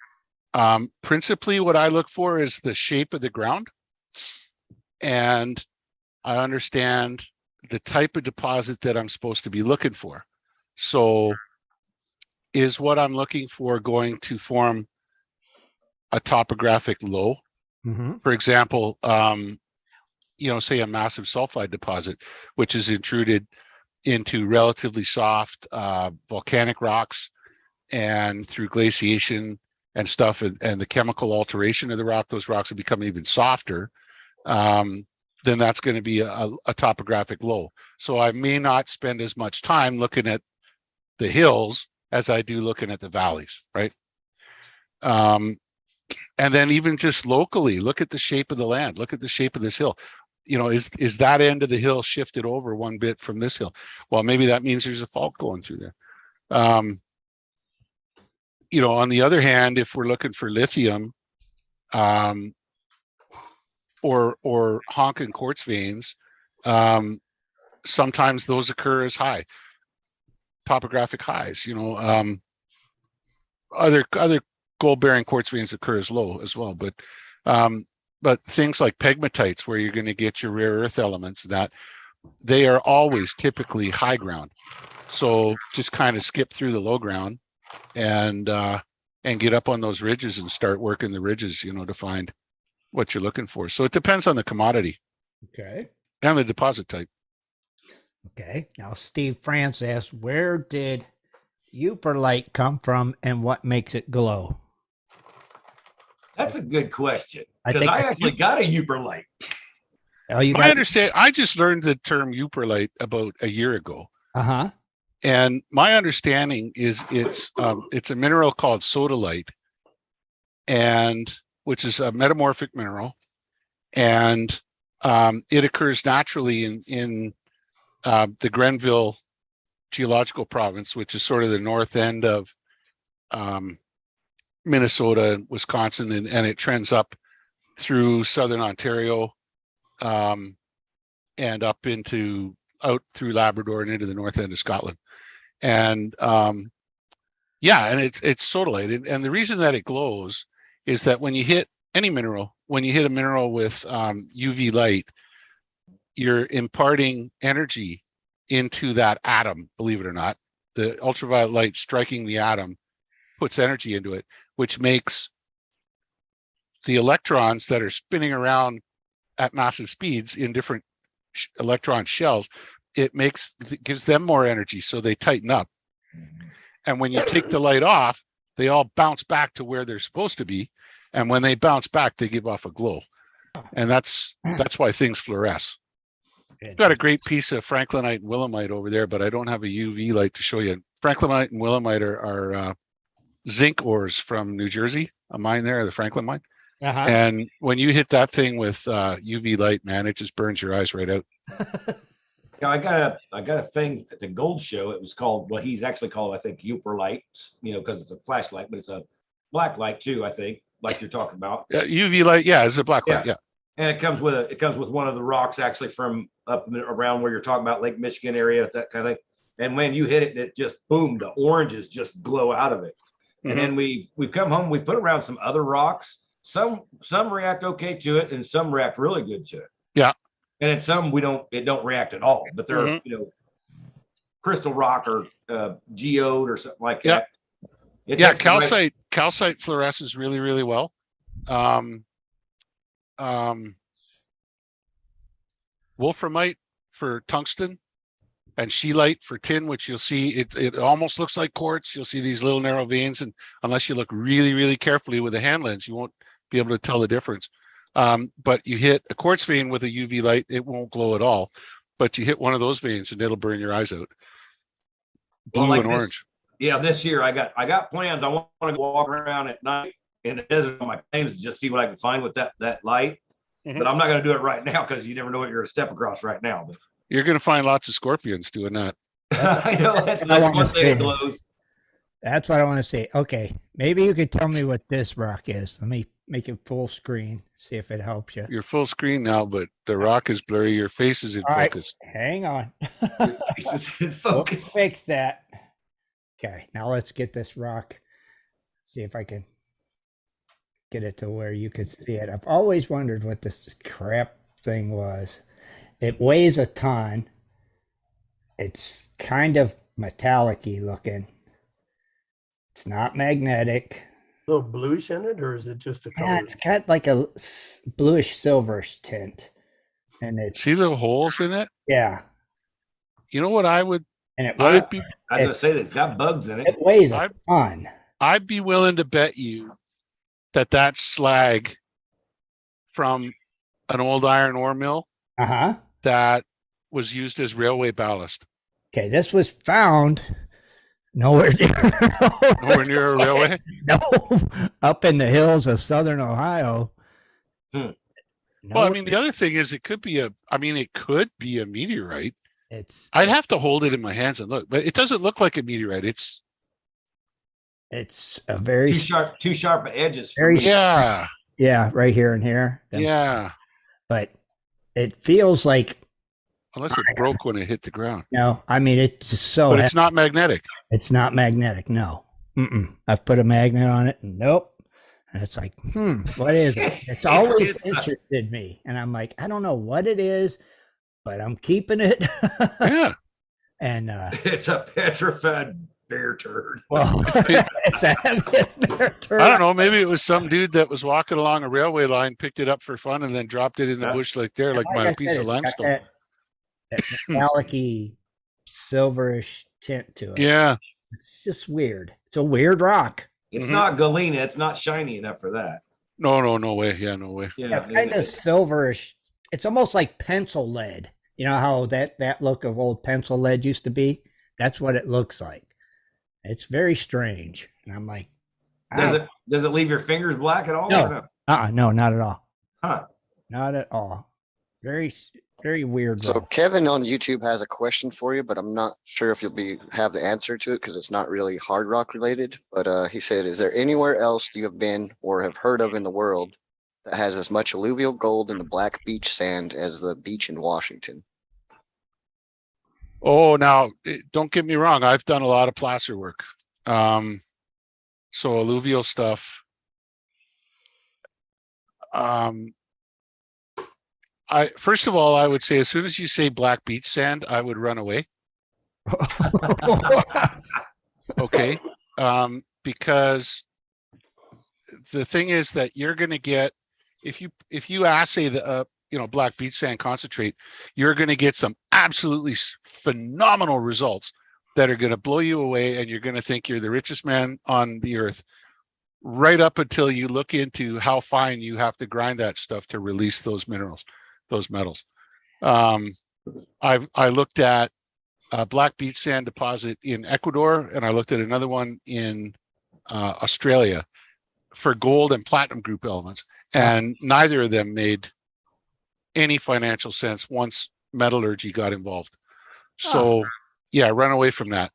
principally what I look for is the shape of the ground. And I understand the type of deposit that I'm supposed to be looking for. So is what I'm looking for going to form a topographic low? Mm-hmm. For example, say a massive sulfide deposit, which is intruded into relatively soft volcanic rocks, and through glaciation and stuff, and the chemical alteration of the rock, those rocks have become even softer. Then that's going to be a topographic low. So I may not spend as much time looking at the hills as I do looking at the valleys, right? And then even just locally, look at the shape of the land, look at the shape of this hill. Is that end of the hill shifted over one bit from this hill? Well, maybe that means there's a fault going through there. On the other hand, if we're looking for lithium, or honking quartz veins, sometimes those occur as high topographic highs. Other gold bearing quartz veins occur as low as well, but things like pegmatites, where you're going to get your rare earth elements, that they are always typically high ground. So just kind of skip through the low ground and get up on those ridges and start working the ridges, to find what you're looking for. So it depends on the commodity Okay. and the deposit type. Okay. Now, Steve France asks, where did Uperlite come from and what makes it glow? That's a good question I because think I actually got a Uber light. Oh, you I got understand. I just learned the term Uperlite about a year ago. Uh-huh. And my understanding is it's a mineral called sodalite, and which is a metamorphic mineral, and it occurs naturally in the Grenville geological province, which is sort of the north end of Minnesota and Wisconsin, and it trends up through southern Ontario, and up into out through Labrador and into the north end of Scotland. And yeah, and it's sodalite. And the reason that it glows is that when you hit any mineral, when you hit a mineral with UV light, you're imparting energy into that atom, believe it or not. The ultraviolet light striking the atom puts energy into it, which makes the electrons that are spinning around at massive speeds in different electron shells, it gives them more energy, so they tighten up. And when you take the light off, they all bounce back to where they're supposed to be. And when they bounce back, they give off a glow. And that's why things fluoresce. I've got a great piece of franklinite and willemite over there, but I don't have a UV light to show you. Franklinite and willemite are zinc ores from New Jersey, a mine there, the Franklin mine. Uh-huh. And when you hit that thing with UV light, man, it just burns your eyes right out. Yeah, I got a thing at the gold show. It was called, well, he's actually called, I think, Uper lights, because it's a flashlight, but it's a black light too, I think, like you're talking about. Yeah, UV light, yeah, it's a black light, yeah. And it comes with one of the rocks actually from up around where you're talking about Lake Michigan area, that kind of thing. And when you hit it, it just boom, the oranges just glow out of it. Mm-hmm. And then we've come home, we put around some other rocks. Some react okay to it, and some react really good to it. Yeah. And in some it don't react at all, but they're crystal rock or geode or something like that. Yeah, calcite fluoresces really, really well. Wolframite for tungsten, and scheelite for tin, which you'll see it almost looks like quartz. You'll see these little narrow veins, and unless you look really, really carefully with a hand lens, you won't be able to tell the difference. But you hit a quartz vein with a UV light, it won't glow at all. But you hit one of those veins and it'll burn your eyes out. Blue and orange. Yeah, this year I got plans. I want to walk around at night in the desert on my claims to just see what I can find with that light. Mm-hmm. But I'm not going to do it right now because you never know what you're going to step across right now. But you're going to find lots of scorpions doing that. I know that's one thing that glows. That's what I want to say. Okay, maybe you could tell me what this rock is. Let me make it full screen, see if it helps you. You're full screen now, but the rock is blurry. Your face is in focus. Right, hang on. Your face is in focus. We'll fix that. Okay, now let's get this rock. See if I can get it to where you can see it. I've always wondered what this crap thing was. It weighs a ton. It's kind of metallic-y looking. It's not magnetic. A little bluish in it, or is it just a color? Yeah, it's got like a bluish silverish tint. And it's see the holes in it? Yeah. You know what I would? And it I was going to say that it's got bugs in it. It weighs a ton. I'd be willing to bet you that slag from an old iron ore mill that was used as railway ballast. Okay, this was found nowhere near a railway. No, up in the hills of southern Ohio. Well, I mean, the other thing is it could be a meteorite. I'd have to hold it in my hands and look, but it doesn't look like a meteorite. It's a very too sharp edges. Yeah, right here and here. Yeah, but it feels like, unless it broke when it hit the ground. No, I mean it's just so. But it's not magnetic. It's not magnetic. No. I've put a magnet on it, and nope. And it's like, what is it? It's always interested me, and I'm like, I don't know what it is, but I'm keeping it. Yeah. And it's a petrified bear turd. Well, it's a bear turd. I don't know. Maybe it was some dude that was walking along a railway line, picked it up for fun, and then dropped it in the bush like my piece of limestone. that metallic-y, silverish tint to it. Yeah. It's just weird. It's a weird rock. It's Mhm. not galena. It's not shiny enough for that. No way. Yeah, no way. Yeah, it's kind of silverish. It's almost like pencil lead. You know how that look of old pencil lead used to be? That's what it looks like. It's very strange. And I'm like, Does it leave your fingers black at all? No. No, not at all. Huh. Not at all. Very, very weird. So rock. Kevin on YouTube has a question for you, but I'm not sure if you'll have the answer to it because it's not really hard rock related. But he said, is there anywhere else you have been or have heard of in the world that has as much alluvial gold in the black beach sand as the beach in Washington? Oh, now don't get me wrong. I've done a lot of placer work. So alluvial stuff. First of all, I would say as soon as you say black beach sand, I would run away. Okay. Because the thing is that you're going to get, if you assay the black beach sand concentrate, you're going to get some absolutely phenomenal results that are going to blow you away, and you're going to think you're the richest man on the earth, right up until you look into how fine you have to grind that stuff to release those minerals, those metals. I looked at a black beach sand deposit in Ecuador, and I looked at another one in Australia for gold and platinum group elements, and neither of them made any financial sense once metallurgy got involved. So yeah, run away from that.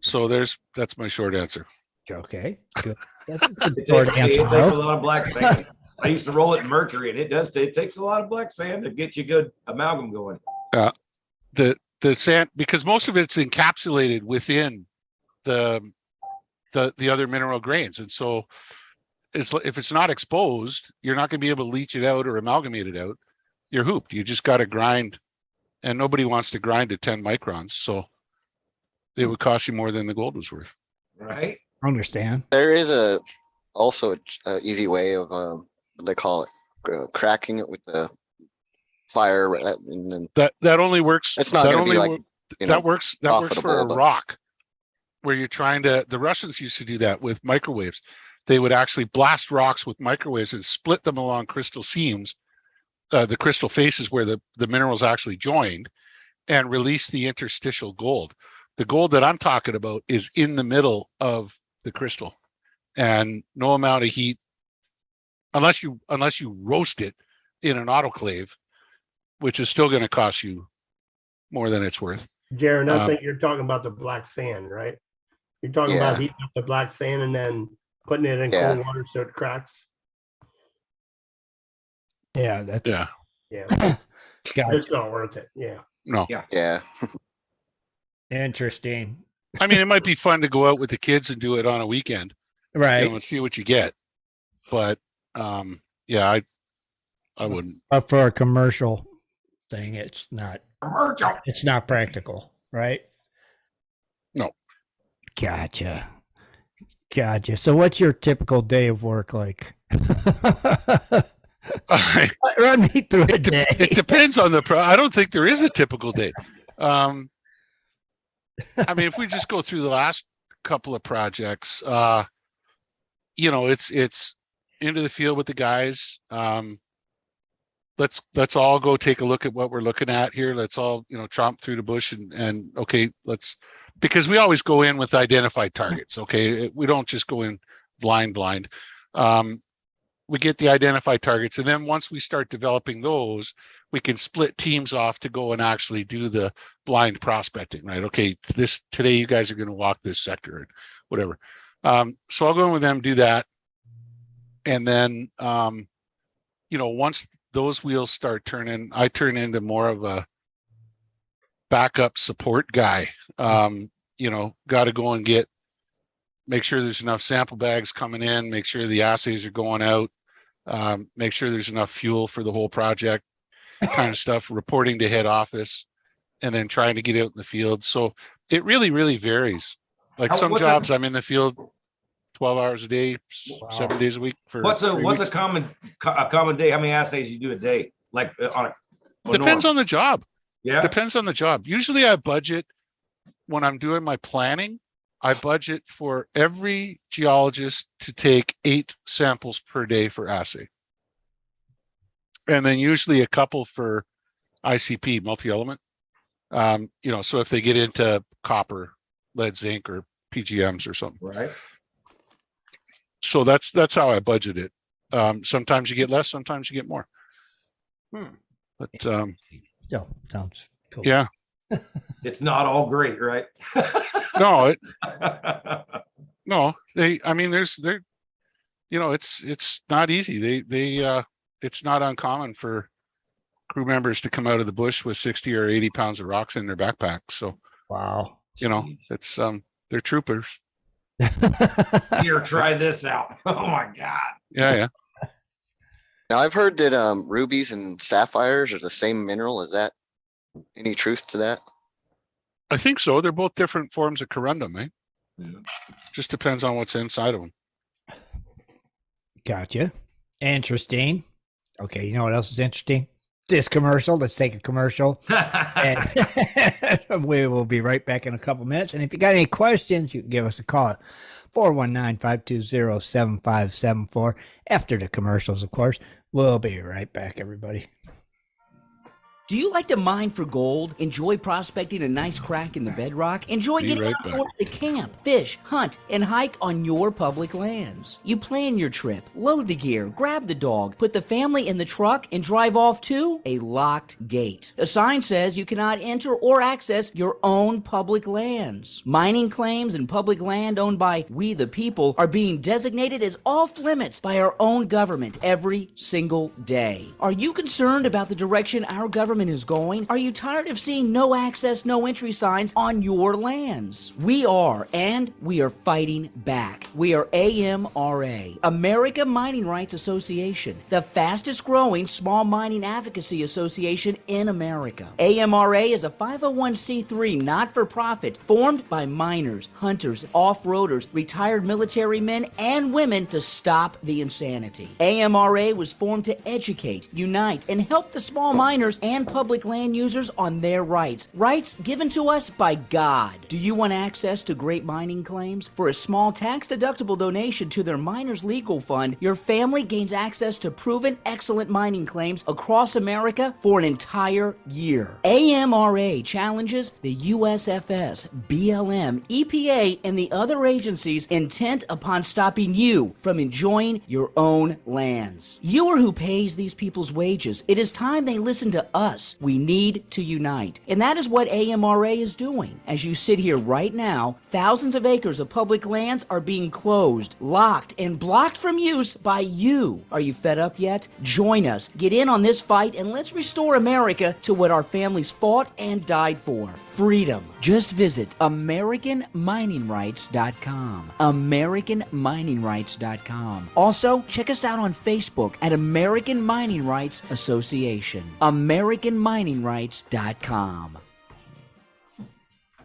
So that's my short answer. Okay, good. That's a good It short takes answer, a though. lot of black sand. I used to roll it in mercury, and it takes a lot of black sand to get you good amalgam going. The sand, because most of it's encapsulated within the other mineral grains, and so if it's not exposed, you're not going to be able to leach it out or amalgamate it out. You're hooped. You just got to grind, and nobody wants to grind to 10 microns, so it would cost you more than the gold was worth. Right? Understand. There is also a easy way of what they call it, cracking it with the fire, and then That only works. it's not going to be like that works for a profitable, but- rock where you're trying to. The Russians used to do that with microwaves. They would actually blast rocks with microwaves and split them along crystal seams, the crystal faces where the minerals actually joined, and release the interstitial gold. The gold that I'm talking about is in the middle of the crystal, and no amount of heat, unless you roast it in an autoclave, which is still going to cost you more than it's worth. Jared, I think you're talking about the black sand, right? You're talking about heating up the black sand and then putting it in cold water so it cracks. Yeah, that's Yeah. Yeah, got it's not worth it. Yeah. No. Yeah. interesting. I mean, it might be fun to go out with the kids and do it on a weekend, Right. and see what you get. But yeah, I wouldn't. But for a commercial thing, it's not Commercial. it's not practical, right? No. Gotcha. So what's your typical day of work like? Run me through a day. It depends on the I don't think there is a typical day. I mean, if we just go through the last couple of projects, it's into the field with the guys. Let's all go take a look at what we're looking at here. Let's all, chomp through the bush and okay, because we always go in with identified targets. Okay. We don't just go in blind. We get the identified targets. And then once we start developing those, we can split teams off to go and actually do the blind prospecting, right? Okay. Today you guys are going to walk this sector and whatever. So I'll go in with them, do that. And then, once those wheels start turning, I turn into more of a backup support guy. Got to go and make sure there's enough sample bags coming in, make sure the assays are going out, make sure there's enough fuel for the whole project, kind of stuff, reporting to head office, and then trying to get out in the field. So it really, really varies. Like some jobs I'm in the field 12 hours a day, 7 days a week. For What's a 3 weeks. common day? How many assays you do a day? Like on Depends on the job. Yeah. Depends on the job. Usually I budget when I'm doing my planning. I budget for every geologist to take 8 samples per day for assay. And then usually a couple for ICP, multi-element. So if they get into copper, lead, zinc, or PGMs or something. Right. So that's how I budget it. Sometimes you get less, sometimes you get more. But So sounds cool. yeah. It's not all great, right? No, it's not easy. It's not uncommon for crew members to come out of the bush with 60 or 80 pounds of rocks in their backpack. So, wow. It's, they're troopers. Here, try this out. Oh my God. Yeah. Now I've heard that rubies and sapphires are the same mineral. Is that any truth to that? I think so. They're both different forms of corundum, eh? Yeah. Just depends on what's inside of them. Gotcha. Interesting. Okay, you know what else is interesting? This commercial. Let's take a commercial. And we will be right back in a couple minutes. And if you got any questions, you can give us a call at 419-520-7574. After the commercials, of course. We'll be right back, everybody. Do you like to mine for gold? Enjoy prospecting a nice crack in the bedrock? Enjoy getting outdoors to camp, fish, hunt, and hike on your public lands? You plan your trip, load the gear, grab the dog, put the family in the truck, and drive off to a locked gate. A sign says you cannot enter or access your own public lands. Mining claims and public land owned by we the people are being designated as off limits by our own government every single day. Are you concerned about the direction our government is going? Are you tired of seeing no access, no entry signs on your lands? We are, and we are fighting back. We are AMRA, America Mining Rights Association, the fastest growing small mining advocacy association in America. AMRA is a 501c3 not-for-profit formed by miners, hunters, off-roaders, retired military men, and women to stop the insanity. AMRA was formed to educate, unite, and help the small miners and public land users on their rights given to us by God. Do you want access to great mining claims? For a small tax-deductible donation to their Miners Legal Fund, your family gains access to proven excellent mining claims across America for an entire year. AMRA challenges the USFS, BLM, EPA, and the other agencies intent upon stopping you from enjoying your own lands. You are who pays these people's wages. It is time they listen to us. We need to unite. And that is what AMRA is doing. As you sit here right now, thousands of acres of public lands are being closed, locked, and blocked from use by you. Are you fed up yet? Join us. Get in on this fight and let's restore America to what our families fought and died for. Freedom. Just visit AmericanMiningRights.com. AmericanMiningRights.com. Also, check us out on Facebook at American Mining Rights Association. AmericanMiningRights.com.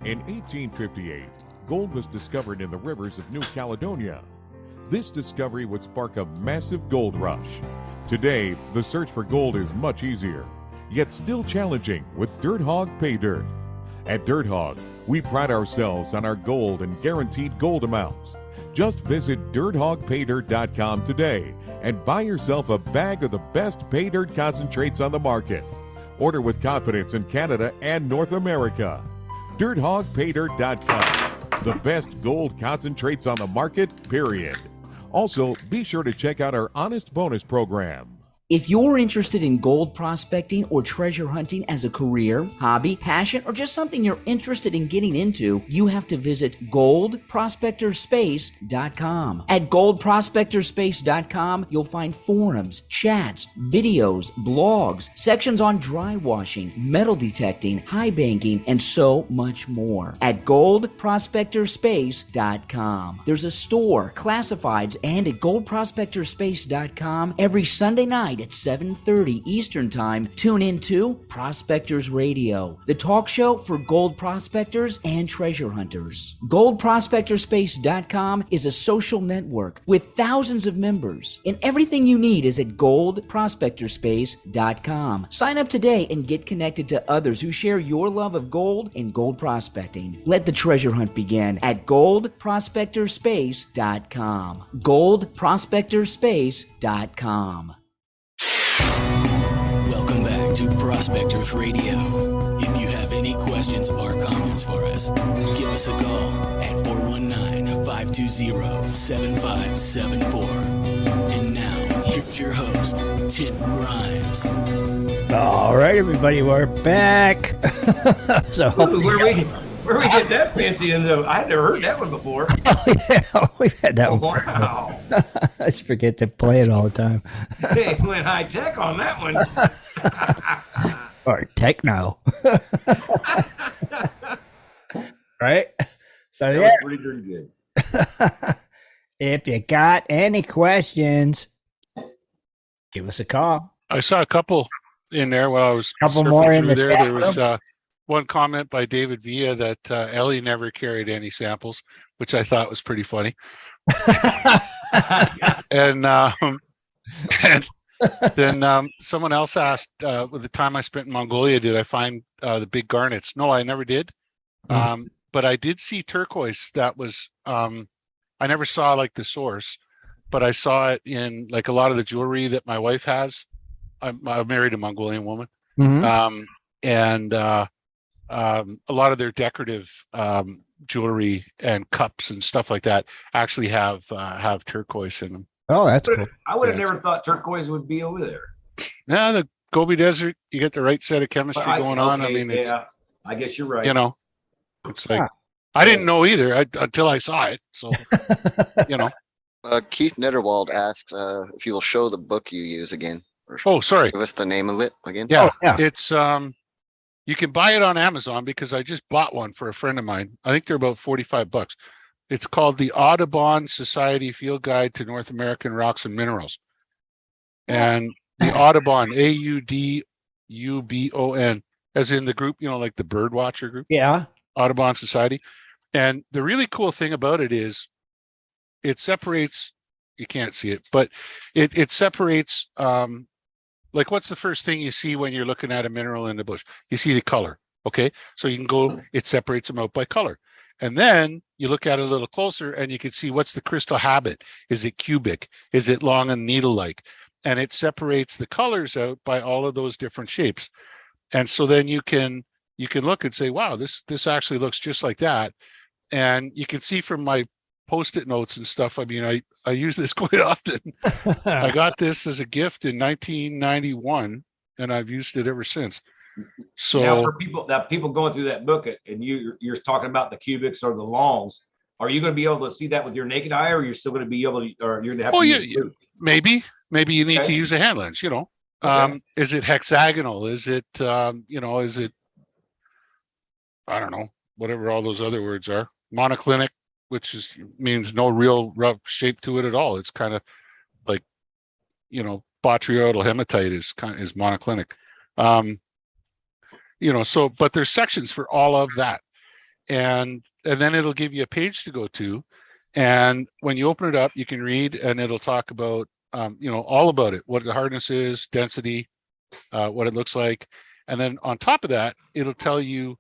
In 1858, gold was discovered in the rivers of New Caledonia. This discovery would spark a massive gold rush. Today, the search for gold is much easier, yet still challenging with Dirt Hog Pay Dirt. At Dirt Hog, we pride ourselves on our gold and guaranteed gold amounts. Just visit dirthogpaydirt.com today and buy yourself a bag of the best pay dirt concentrates on the market. Order with confidence in Canada and North America. dirthogpaydirt.com, the best gold concentrates on the market, period. Also, be sure to check out our Honest Bonus program. If you're interested in gold prospecting or treasure hunting as a career, hobby, passion, or just something you're interested in getting into, you have to visit goldprospectorspace.com. At goldprospectorspace.com, you'll find forums, chats, videos, blogs, sections on dry washing, metal detecting, high banking, and so much more. At goldprospectorspace.com. There's a store, classifieds, and at goldprospectorspace.com every Sunday night tonight at 7:30 Eastern Time, tune in to Prospectors Radio, the talk show for gold prospectors and treasure hunters. GoldProspectorspace.com is a social network with thousands of members, and everything you need is at GoldProspectorspace.com. Sign up today and get connected to others who share your love of gold and gold prospecting. Let the treasure hunt begin at GoldProspectorspace.com. GoldProspectorspace.com. Welcome back to Prospectors Radio. If you have any questions or comments for us, give us a call at 419-520-7574. And now, here's your host, Tim Grimes. All right, everybody, we're back. So Ooh, where we get that fancy in though? I had never heard that one before. oh, yeah, we've had that one. Wow. I just forget to play it all the time. They went high tech on that one. Or techno. Right? So That yeah, was pretty darn good. if you got any questions, give us a call. I saw a couple in there while I was Couple surfing more in through the there. chat There was one comment by David Villa that Ellie never carried any samples, which I thought was pretty funny. And then someone else asked, with the time I spent in Mongolia, did I find the big garnets? No, I never did. But I did see turquoise. That was, I never saw like the source, but I saw it in like a lot of the jewelry that my wife has. I married a Mongolian woman. Mhm. And a lot of their decorative jewelry and cups and stuff like that actually have turquoise in them. Oh, that's cool. I would have Yeah, never thought turquoise would be over there. Yeah, the Gobi Desert, you get the right set of chemistry going on. I mean, it's, I guess you're right. you know, it's like, I didn't know either until I saw it. So, you know. Keith Netterwald asks if you will show the book you use again. Or Oh, sorry. give us the name of it again. Yeah, yeah. it's you can buy it on Amazon because I just bought one for a friend of mine. I think they're about $45. It's called the Audubon Society Field Guide to North American Rocks and Minerals. And the Audubon, AUDUBON, as in the group, you know, like the bird watcher group, Yeah. Audubon Society. And the really cool thing about it is it separates, you can't see it, but it separates, like what's the first thing you see when you're looking at a mineral in the bush? You see the color. Okay. So you can go, it separates them out by color. And then you look at it a little closer and you can see what's the crystal habit. Is it cubic? Is it long and needle-like? And it separates the colors out by all of those different shapes. And so then you can look and say, wow, this actually looks just like that. And you can see from my Post-it notes and stuff. I mean, I use this quite often. I got this as a gift in 1991 and I've used it ever since. So now for people going through that book and you're talking about the cubics or the longs, are you going to be able to see that with your naked eye, or you're still going to be able to, or you're going to have to use maybe you need to use a hand lens, you know. Okay. Is it hexagonal? Is it you know, is it, I don't know, whatever all those other words are, monoclinic, which means no real rough shape to it at all. It's kind of like, you know, botryoidal hematite is monoclinic. You know, so, but there's sections for all of that. And then it'll give you a page to go to. And when you open it up, you can read and it'll talk about, you know, all about it, what the hardness is, density, what it looks like. And then on top of that, it'll tell you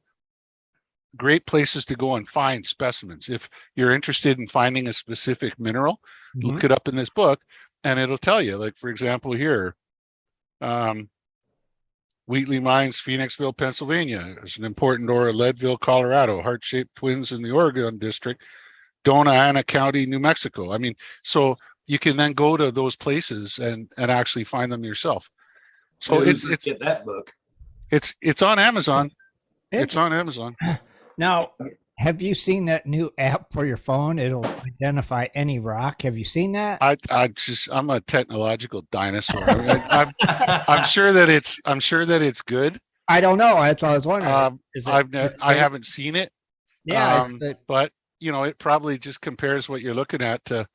great places to go and find specimens. If you're interested in finding a specific mineral, look it up in this book and it'll tell you, like, for example, here, Wheatley Mines, Phoenixville, Pennsylvania. There's an important ore, Leadville, Colorado, heart-shaped twins in the Oregon district, Dona Ana County, New Mexico. I mean, so you can then go to those places and actually find them yourself. So it's get that book. It's on Amazon. It's on Amazon. Now, have you seen that new app for your phone? It'll identify any rock. Have you seen that? I'm a technological dinosaur. I'm sure that it's good. I don't know. That's what I was wondering. I haven't seen it. Yeah, but you know, it probably just compares what you're looking at to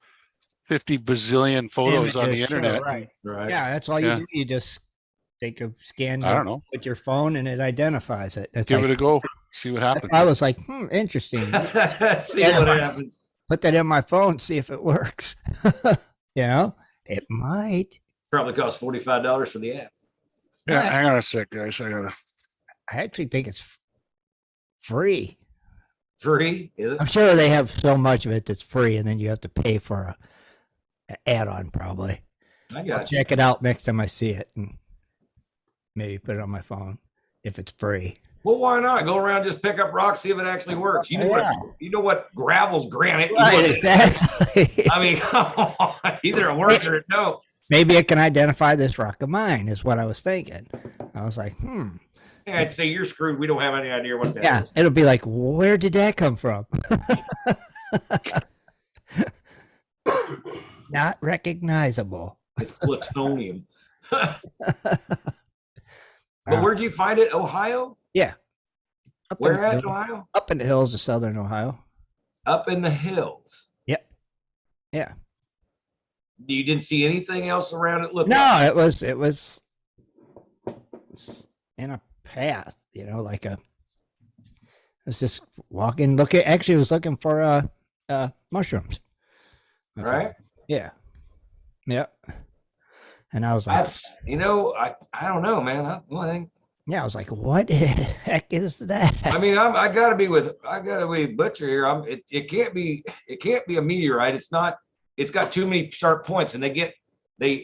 50 bazillion photos on the Images, sure, internet. right. Right. Yeah, that's all you Yeah. do. You just take a scan I don't know. with your phone and it identifies it. It's Give like, it a go. See what happens. I was like, interesting. See what happens. Put that in my phone, see if it works. You know, it might. Probably cost $45 for the app. Yeah, hang on a sec, guys. I actually think it's free. Free? Is it? I'm sure they have so much of it that's free, and then you have to pay for an add-on probably. I got you. Check it out next time I see it, and maybe put it on my phone if it's free. Well, why not? Go around, just pick up rocks, see if it actually works. You know what gravel's granite. Right, exactly. I mean, come on. Either it works or it don't. Maybe it can identify this rock of mine, is what I was thinking. I was like, Yeah, I'd say you're screwed. We don't have any idea what that is. Yeah, it'll be like, where did that come from? Not recognizable. It's plutonium. But where'd you find it? Ohio? Yeah. Where at Ohio? Up in the hills of southern Ohio. Up in the hills. Yep. Yeah. You didn't see anything else around it? Look. No, it was in a path, like I was just walking, actually I was looking for mushrooms. Right? Yeah. Yep. And I was like, I don't know, man. I think. Yeah, I was like, what the heck is that? I mean, I gotta be Butcher here. It can't be a meteorite. It's got too many sharp points, and they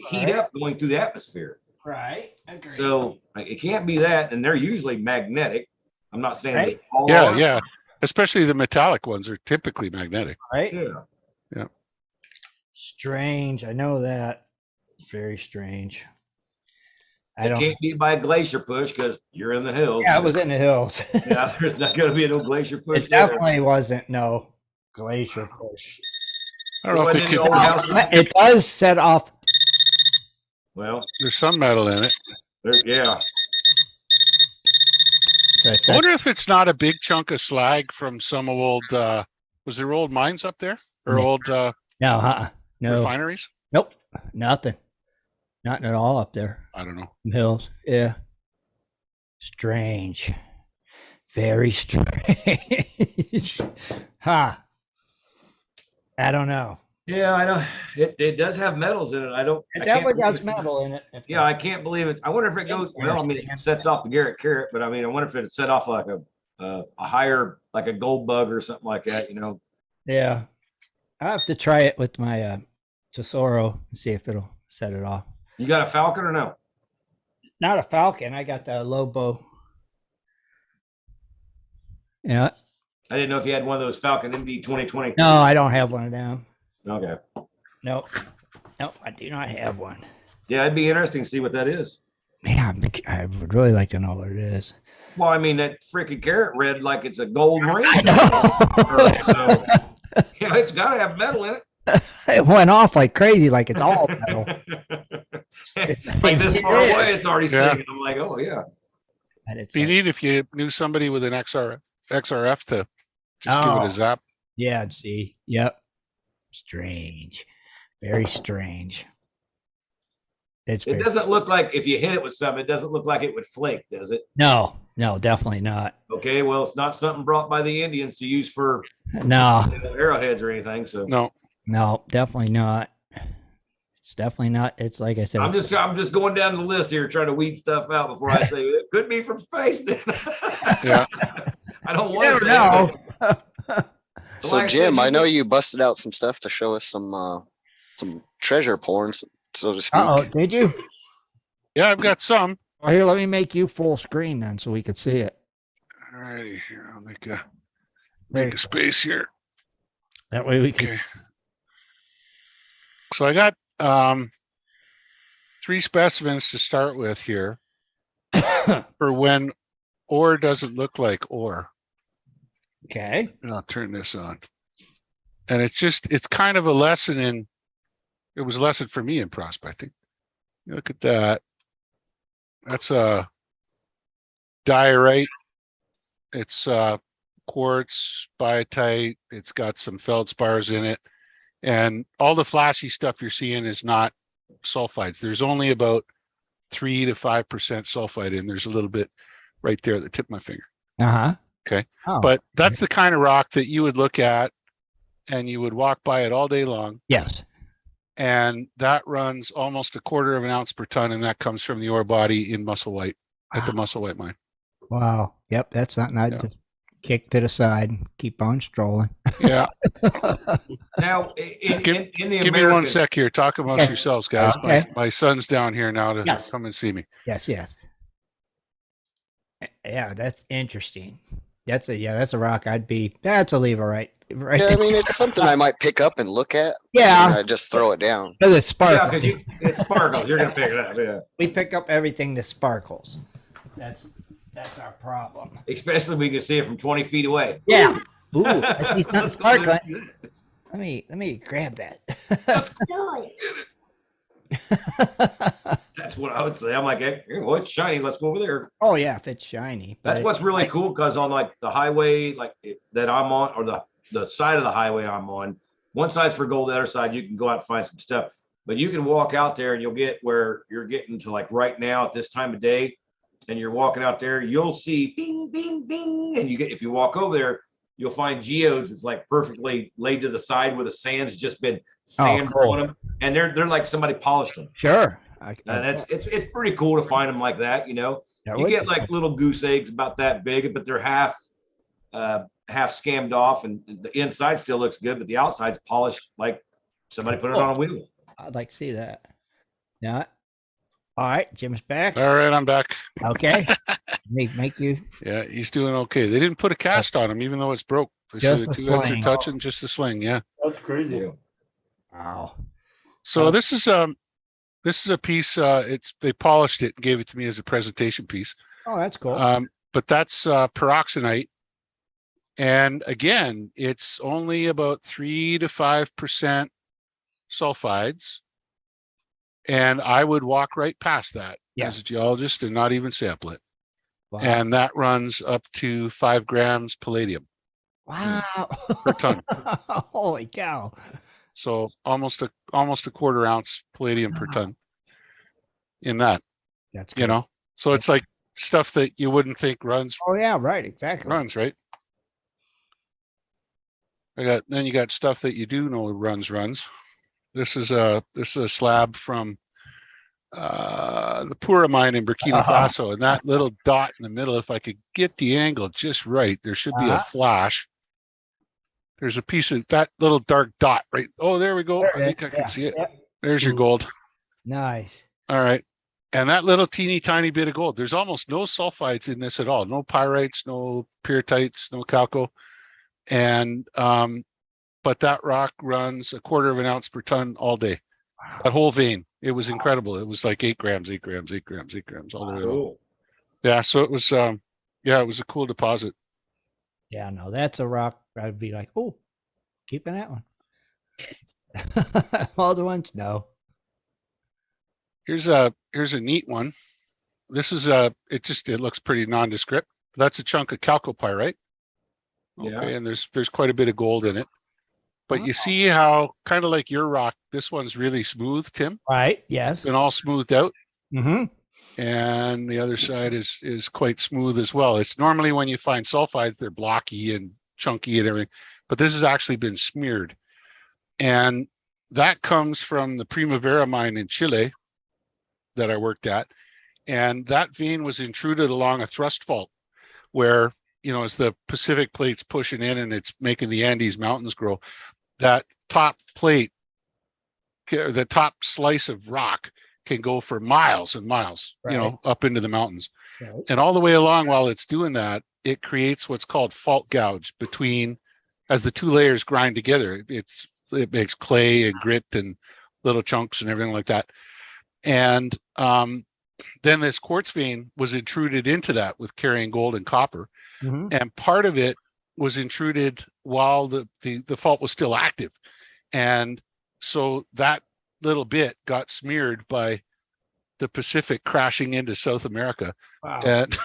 heat up going through the atmosphere. Right. Agreed. So it can't be that, and they're usually magnetic. I'm not saying they all yeah, are. yeah. Especially the metallic ones are typically magnetic. Right? Yeah. Yeah. Strange. I know that. Very strange. It can't be by a glacier push because you're in the hills. Yeah, I was in the hills. Yeah, there's not going to be no glacier push. It definitely wasn't no glacier push. I don't know if it could. It does set off. Well, there's some metal in it. Yeah. I wonder if it's not a big chunk of slag from some old. Was there old mines up there or old? No. Refineries? Nope. Nothing at all up there. I don't know. Hills. Yeah. Strange. Very strange. I don't know. Yeah, I know. It does have metals in it. It definitely has metal in it. Yeah, I can't believe it. I wonder if it goes. Well, I mean, it sets off the Garrett carrot, but I mean, I wonder if it set off like a higher, like a gold bug or something like that. Yeah, I have to try it with my Tesoro and see if it'll set it off. You got a Falcon or no? Not a Falcon. I got the Lobo. Yeah. I didn't know if you had one of those Falcon MD 2020. No, I don't have one of them. Okay. Nope, I do not have one. Yeah, it'd be interesting to see what that is. Yeah, I would really like to know what it is. Well, I mean, that freaking carrot read like it's a gold ring. I know. So, yeah, it's got to have metal in it. It went off like crazy, like it's all metal. Like this far away, it's already singing. I'm like, oh yeah. It'd be neat if you knew somebody with an XRF to just give it a zap. Yeah, see. Yep. Strange. Very strange. It doesn't look like if you hit it with something, it doesn't look like it would flake, does it? No, definitely not. Okay, well, it's not something brought by the Indians to use for arrowheads or anything. So no, definitely not. It's definitely not. It's like I said. I'm just going down the list here, trying to weed stuff out before I say it could be from space. Then. Yeah, I don't want to know. So Jim, I know you busted out some stuff to show us some treasure porn, so to speak. Oh, did you? Yeah, I've got some. Well, here, let me make you full screen then, so we could see it. All righty, here I'll make a space here. That way we can. So I got 3 specimens to start with here for when ore doesn't look like ore. Okay. And I'll turn this on. And it's kind of a lesson it was a lesson for me in prospecting. Look at that. That's a diorite. It's quartz, biotite. It's got some feldspars in it. And all the flashy stuff you're seeing is not sulfides. There's only about 3 to 5% sulfide in. There's a little bit right there at the tip of my finger. Uh-huh. Okay. Oh, But that's the kind of rock that you would look at and you would walk by it all day long. yes. And that runs almost 1/4 of an ounce per ton. And that comes from the ore body in Musselwhite at the Musselwhite mine. Wow. Yep. That's something I'd just kick to the side and keep on strolling. Yeah. Now, in the Give me one American, sec here. Talk amongst Okay. yourselves, guys. Okay. My son's down here now to Yes. come and see me. Yes. Yeah, that's interesting. That's a rock that's a leverite. Right. Yeah, I mean, it's something I might pick up and look at. Yeah. And I just throw it down. Because it's yeah, sparkles. because it sparkles. You're gonna pick it up. Yeah, We pick up everything that sparkles. That's our problem. especially when you can see it from 20 feet away. Yeah. Ooh, I see something sparkling. Let me grab that. A squirrel. That's what I would say. I'm like, hey, well, it's shiny. Let's go over there. Oh yeah, if it's shiny. That's but- what's really cool, because on like the highway, that I'm on, or the side of the highway I'm on, one side's for gold, the other side you can go out and find some stuff. But you can walk out there and you'll get where you're getting to, like right now at this time of day, and you're walking out there, you'll see bing, bing, bing, and if you walk over there, you'll find geodes. It's like perfectly laid to the side where the sand's just been sand cool. on them, and they're like somebody polished them. Sure. And it's pretty cool to find them like that, you know. That You would get be like little goose eggs about that big, but they're half scammed off, and the inside still looks good, but the outside's polished like somebody put it on a wheel. I'd like to see that. Yeah. All right, Jim's back. All right, I'm back. Okay. make you Yeah, he's doing okay. They didn't put a cast on him, even though it's broke. They Just said the the two ends are sling. touching, just the sling. Yeah. That's crazy. wow. So this is a piece. They polished it and gave it to me as a presentation piece. Oh, that's cool. But that's peroxenite, and again, it's only about 3 to 5% sulfides. And I would walk right past that as a geologist and not even sample it. Wow. And that runs up to 5 grams palladium Wow. per ton. Holy cow. So almost a 1/4 ounce palladium per ton in that, That's you good. know. So it's like stuff that you wouldn't think runs, Oh yeah, right, exactly. right? Then you got stuff that you do know runs. This is a slab from the Pura mine in Burkina Faso, and that little dot in the middle, if I could get the angle just right, there should be a flash. There's a piece of that little dark dot right. Oh, there we go. I think I can see it. There's your gold. Nice. All right. And that little teeny tiny bit of gold. There's almost no sulfides in this at all. No pyrites, no pyrrhetites, no calco. And but that rock runs 1/4 of an ounce per ton all day. Wow. That whole vein. It was incredible. It was like 8 grams all the way along. Yeah. So it was it was a cool deposit. Yeah, no, that's a rock. I'd be like, oh, keeping that one. All the ones, no. Here's a neat one. This is it looks pretty nondescript. That's a chunk of chalcopyrite. Okay, Yeah. and there's quite a bit of gold in it. But you see how, kind of like your rock, this one's really smooth, Tim. Right. Yes. It's been all smoothed out. Mm-hmm. And the other side is quite smooth as well. It's normally when you find sulfides, they're blocky and chunky and everything, but this has actually been smeared. And that comes from the Primavera mine in Chile that I worked at. And that vein was intruded along a thrust fault where, you know, as the Pacific plate's pushing in and it's making the Andes mountains grow, that top plate, the top slice of rock can go for miles and miles, Right. you know, up into the mountains. Right. And all the way along while it's doing that, it creates what's called fault gouge between, as the two layers grind together, it makes clay and grit and little chunks and everything like that. And then this quartz vein was intruded into that with carrying gold and copper. Mm-hmm. And part of it was intruded while the fault was still active. And so that little bit got smeared by the Pacific crashing into South America. Wow. And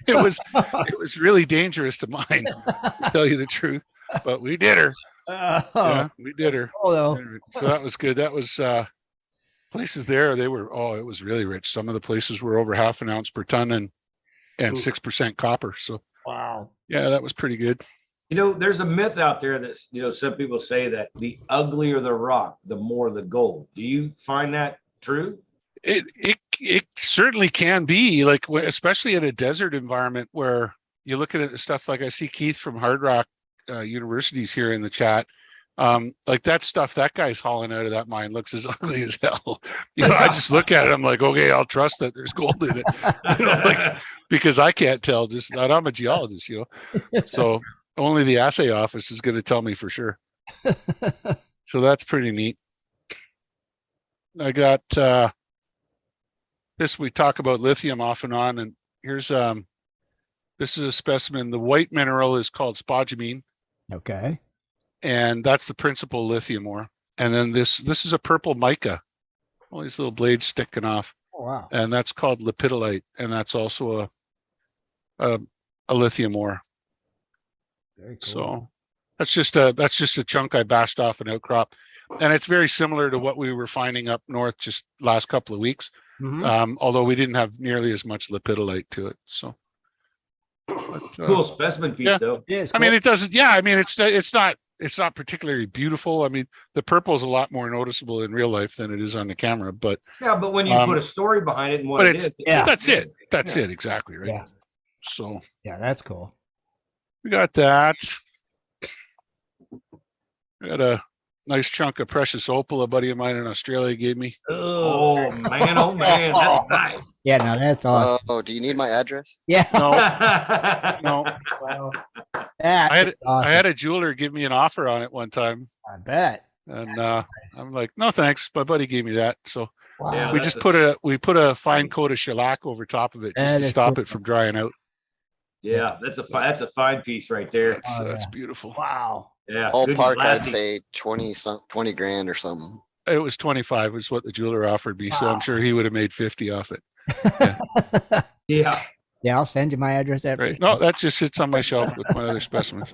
it was really dangerous to mine, to tell you the truth. But we did her. Yeah, we did her. Oh, So that was good. That was places there. They were it was really rich. Some of the places were over 1/2 ounce per ton and 6% copper. So wow. yeah, that was pretty good. There's a myth out there that, some people say that the uglier the rock, the more the gold. Do you find that true? It certainly can be, like, especially in a desert environment where you look at stuff like I see Keith from Hard Rock Universities here in the chat. Like that stuff that guy's hauling out of that mine looks as ugly as hell. I just look at it, I'm like, okay, I'll trust that there's gold in it. Because I can't tell. I'm a geologist, so only the assay office is going to tell me for sure. So that's pretty neat. I got this. We talk about lithium off and on, and here's this is a specimen. The white mineral is called spodumene. Okay. And that's the principal lithium ore. And then this is a purple mica. All these little blades sticking off. Oh, wow. And that's called lepidolite, and that's also a lithium ore. Very cool. So that's just a chunk I bashed off an outcrop, and it's very similar to what we were finding up north just last couple of weeks. Mhm. Although we didn't have nearly as much lepidolite to it. So Cool specimen piece, though. Yeah, I mean, it doesn't. Yeah, I mean, it's not particularly beautiful. I mean, the purple is a lot more noticeable in real life than it is on the camera. But but when you put a story behind it and what but it it's is, that's it. That's it exactly, right? Yeah. So yeah, that's cool. we got that. We got a nice chunk of precious opal a buddy of mine in Australia gave me. Oh man, that's nice. Yeah, no, that's awesome. Oh, do you need my address? Yeah. No, Wow. That's awesome. I had a jeweler give me an offer on it one time, I bet. and I'm like, no thanks. My buddy gave me that, so Wow. Yeah, we that's just put a fine coat of shellac over top of it just That to is stop cool. it from drying out. Yeah, that's a fine piece right there. Oh, That's yeah. beautiful. Wow. Yeah, good Ballpark, I'd lasting. say 20 grand or something. It was 25 was what the jeweler offered me, so Wow. I'm sure he would have made 50 off it. Yeah. Yeah, I'll send you my address after. Right? No, that just sits on my shelf with my other specimens.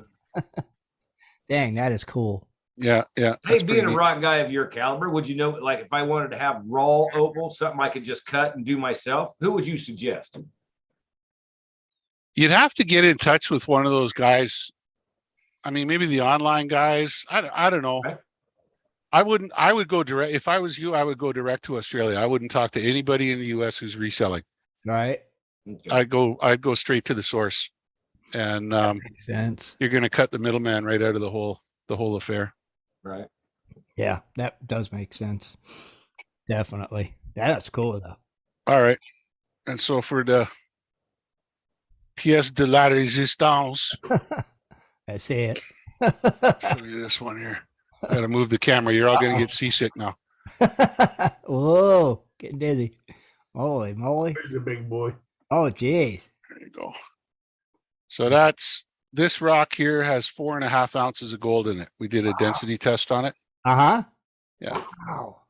Dang, that is cool. Yeah. Hey, that's being a pretty neat. rock guy of your caliber, would you know, like, if I wanted to have raw opal, something I could just cut and do myself, who would you suggest? You'd have to get in touch with one of those guys. I mean, maybe the online guys. I don't know. Okay. I would go direct. If I was you, I would go direct to Australia. I wouldn't talk to anybody in the US who's reselling. Right. Okay. I'd go straight to the source. And Makes sense. you're going to cut the middleman right out of the whole affair. Right. Yeah, that does make sense. Definitely. That's cool though. All right. And so for the pièce de la résistance, I see it. show you this one here. I got to move the camera. You're all going to get seasick now. Whoa, getting dizzy. Holy moly. There's the big boy. Oh, geez. There you go. So this rock here has 4.5 ounces of gold in it. We did a density test on it. Uh-huh. Yeah. Wow.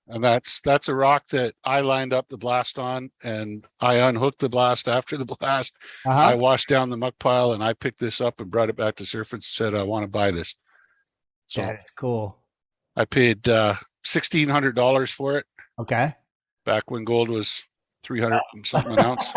And that's a rock that I lined up the blast on, and I unhooked the blast after the blast. I Uh-huh. washed down the muck pile, and I picked this up and brought it back to surface and said, I want to buy this. So That is cool. I paid $1,600 for it Okay. back when gold was 300 and something an ounce.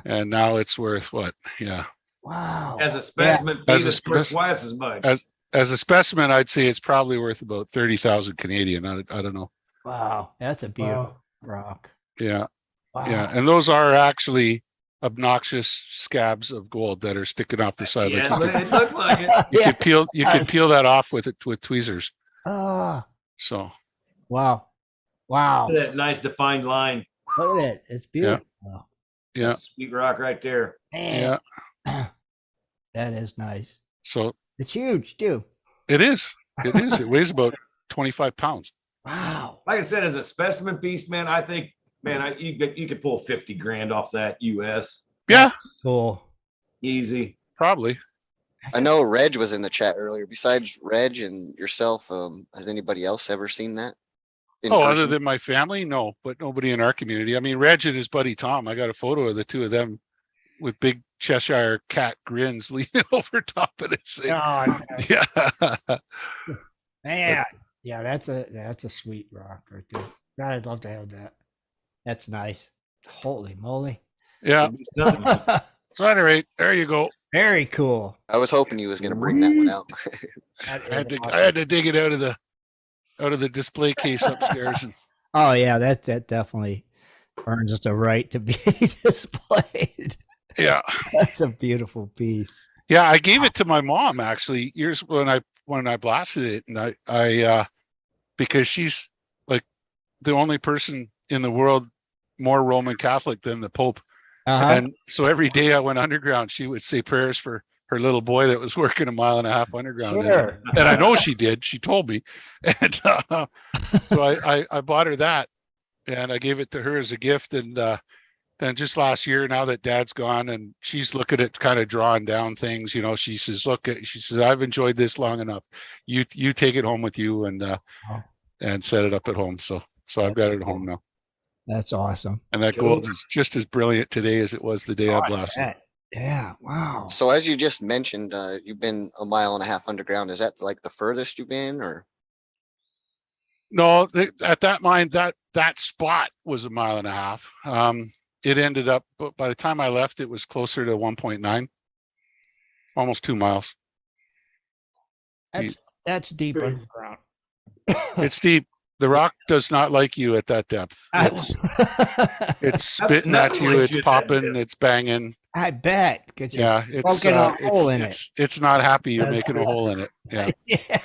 And now it's worth what? Yeah. Wow. As a specimen As a piece, it's worth spec- twice as much. As a specimen, I'd say it's probably worth about 30,000 Canadian. I don't know. Wow. That's a beautiful Wow. rock. Yeah. Wow. Yeah. And those are actually obnoxious scabs of gold that are sticking off the side. Yeah, Like it looks like it. you could peel that off with tweezers. Ah. So Wow. Wow. Look at that nice defined line. Look at it. It's beautiful. yeah. That's sweet rock right there. Man. Yeah. That is nice. So It's huge too. it is. It is. It weighs about 25 pounds. Wow. Like I said, as a specimen piece, man, I think, man, you could pull 50 grand off that US. Yeah, Cool. Easy. probably. I know Reg was in the chat earlier. Besides Reg and yourself, has anybody else ever seen that? in Other person? than my family, no, but nobody in our community. I mean, Reg and his buddy Tom, I got a photo of the two of them with big Cheshire cat grins leaning over top of this thing. Oh, Yeah. man. Yeah, that's a sweet rock right there. God, I'd love to have that. That's nice. Holy moly. Yeah. So at any rate, there you go. Very cool. I was hoping you was going to bring that one out. That is I had to dig it out of the display case upstairs. And Oh yeah, that definitely earns the right to be displayed. yeah. That's a beautiful piece. Yeah, I gave it to my mom actually years when I blasted it, and I because she's like the only person in the world more Roman Catholic than the Pope. And so every day I went underground, she would say prayers for her little boy that was working 1.5 miles underground. Sure. And I know she did. She told me. And so I bought her that, and I gave it to her as a gift. And then just last year, now that Dad's gone, and she's looking at kind of drawing down things, she says, she says, I've enjoyed this long enough. You take it home with you and set it up at home. So I've got it at home now. That's awesome. And that gold is just as brilliant today as it was the day I blasted it. Yeah. Wow. So as you just mentioned, you've been 1.5 miles underground. Is that like the furthest you've been, or? No, at that mine, that spot was 1.5 miles. It ended up, but by the time I left, it was closer to 1.9, almost 2 miles. That's deep underground. It's deep. The rock does not like you at that depth. It's spitting at you. It's popping. It's banging. I bet. Yeah, it's not happy you're making a hole in it. Yeah. Yeah.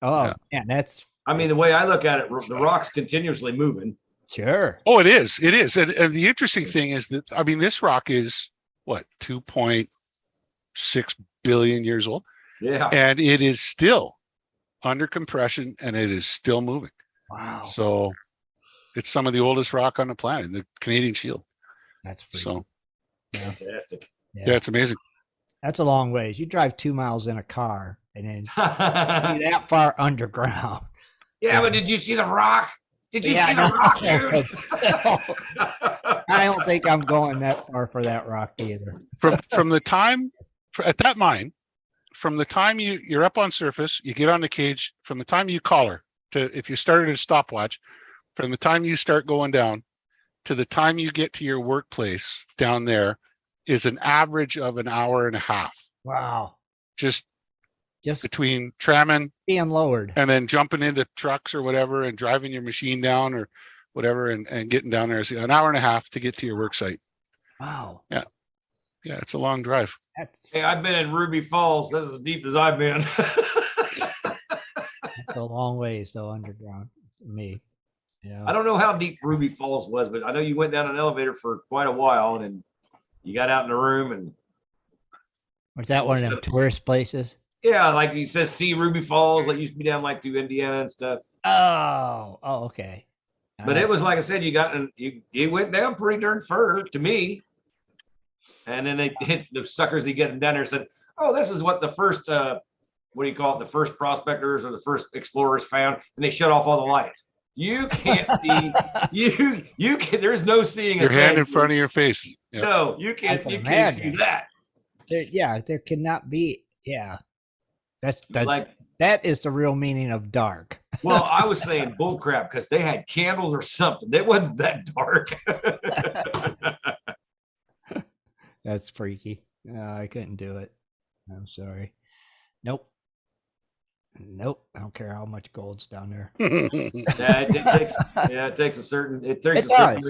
Oh, yeah. That's. I mean, the way I look at it, the rock's continuously moving. Sure. Oh, it is. It is. And the interesting thing is that, I mean, this rock is what, 2.6 billion years old? Yeah. And it is still under compression, and it is still moving. Wow. So it's some of the oldest rock on the planet, the Canadian Shield. That's freaking. So Fantastic. yeah, it's amazing. That's a long ways. You drive 2 miles in a car and then that far underground. Yeah, but did you see the rock? Did you see the rock? But still, I don't think I'm going that far for that rock either. From the time at that mine, from the time you're up on surface, you get on the cage, from the time you collar to, if you started a stopwatch, from the time you start going down to the time you get to your workplace down there is an average of 1.5 hours. Wow. Just between tramming, being lowered, and then jumping into trucks or whatever and driving your machine down or whatever and getting down there. It's 1.5 hours to get to your work site. Wow. Yeah. Yeah, it's a long drive. Hey, I've been in Ruby Falls. That's as deep as I've been. That's a long ways though, underground to me. Yeah. I don't know how deep Ruby Falls was, but I know you went down an elevator for quite a while, and then you got out in the room. And was that one of them tourist places? Yeah, like you said, see Ruby Falls, like used to be down like through Indiana and stuff. Oh, okay. But it was like I said, you went down pretty darn far to me. And then they hit the suckers. They get them down there and said, "Oh, this is what the first what do you call it? The first prospectors or the first explorers found," and they shut off all the lights. You can't see. you can. There's no seeing. Your hand in front of your face. Yep. No, you can't. You can't see that. There cannot be. Yeah, that's like that is the real meaning of dark. Well, I was saying bullcrap because they had candles or something. It wasn't that dark. That's freaky. I couldn't do it. I'm sorry. Nope. I don't care how much gold's down there. It takes a certain way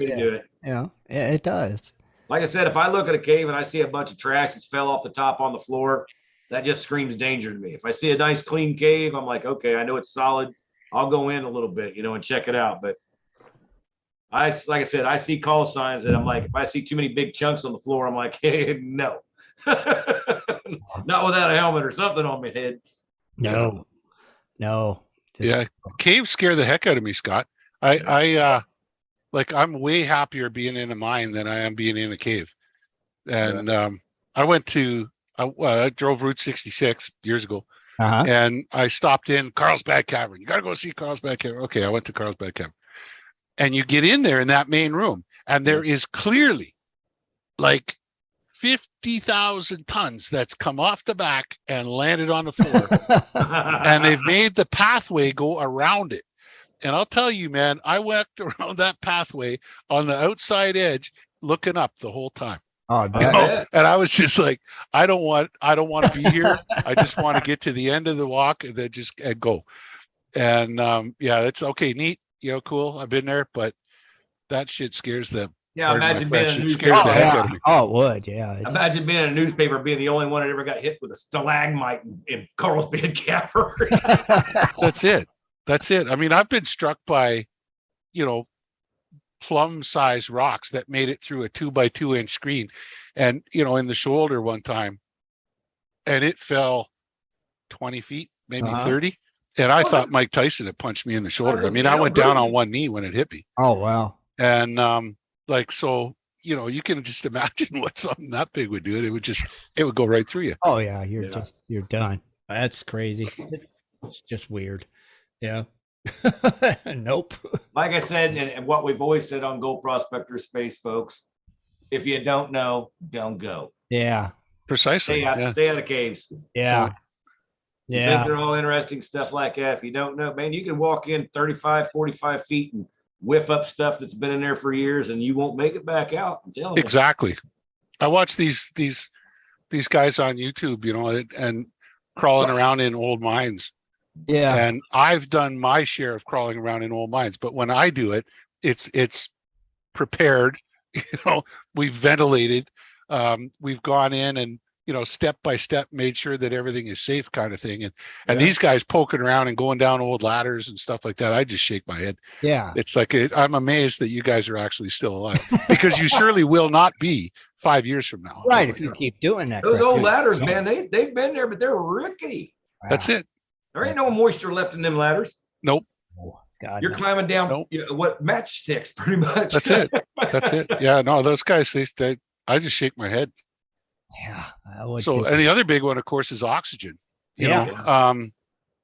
to do it. Yeah, it does. Like I said, if I look at a cave and I see a bunch of trash that's fell off the top on the floor, that just screams danger to me. If I see a nice clean cave, I'm like, okay, I know it's solid. I'll go in a little bit, and check it out. But like I said, I see call signs that I'm like, if I see too many big chunks on the floor, I'm like, hey, no, not without a helmet or something on my head. No. Yeah, caves scare the heck out of me, Scott. I'm way happier being in a mine than I am being in a cave. And I drove Route 66 years ago, and I stopped in Carlsbad Cavern. You got to go see Carlsbad Cavern. Okay, I went to Carlsbad Cavern. And you get in there in that main room, and there is clearly like 50,000 tons that's come off the back and landed on the floor. And they've made the pathway go around it. And I'll tell you, man, I walked around that pathway on the outside edge looking up the whole time. Oh, And I was just like, I don't want to be here. I just want to get to the end of the walk and then just go. And it's okay, neat, cool. I've been there, but that shit scares them. Yeah, imagine being a newspaper. Scares the heck out of me. Oh, it would, yeah. Imagine being in a newspaper, being the only one that ever got hit with a stalagmite in Carlsbad Cavalry. That's it. I mean, I've been struck by, plum-sized rocks that made it through a 2x2 inch screen, and in the shoulder one time, and it fell 20 feet, maybe 30. And I thought Mike Tyson had punched me in the shoulder. I mean, I went down on one knee when it hit me. Oh, wow. And you can just imagine what something that big would do. It would go right through you. Oh yeah, you're done. That's crazy. It's just weird. Yeah. Nope. Like I said, and what we've always said on Gold Prospector Space, folks, if you don't know, don't go. Yeah. Precisely. Stay out of caves. Yeah. You think they're all interesting stuff like that. If you don't know, man, you can walk in 35, 45 feet and whiff up stuff that's been in there for years, and you won't make it back out. I'm telling you. Exactly. I watch these guys on YouTube, and crawling around in old mines. Yeah. And I've done my share of crawling around in old mines, but when I do it, it's prepared. We've ventilated. We've gone in and step by step made sure that everything is safe, kind of thing. And these guys poking around and going down old ladders and stuff like that, I just shake my head. Yeah. It's like I'm amazed that you guys are actually still alive, because you surely will not be 5 years from now. Right. If you keep doing that. Those old ladders, man, they've been there, but they're rickety. Wow. That's it. There ain't no moisture left in them ladders. Nope. Oh, God, You're climbing down what matchsticks, pretty much. That's it. Yeah, no, those guys, they I just shake my head. Yeah. I would So, too. and the other big one, of course, is oxygen. Yeah.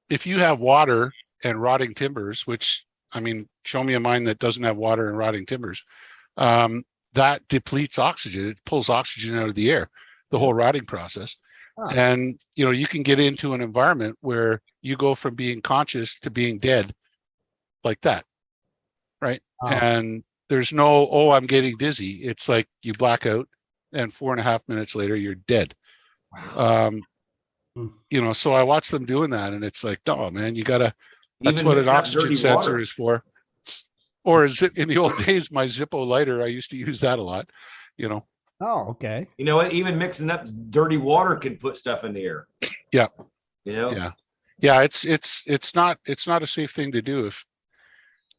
If you have water and rotting timbers, which, I mean, show me a mine that doesn't have water and rotting timbers, that depletes oxygen. It pulls oxygen out of the air, the whole rotting process. Huh. And, you can get into an environment where you go from being conscious to being dead like that. Right. Oh. And there's no, I'm getting dizzy. It's like you black out, and 4.5 minutes later, you're dead. Wow. So I watch them doing that, and it's like, oh man, that's Even what an that oxygen dirty sensor water. is for. Or is it in the old days, my Zippo lighter, I used to use that a lot, Oh, okay. You know what? Even mixing up dirty water can put stuff in the air. Yeah. Yeah. Yeah. It's not a safe thing to do if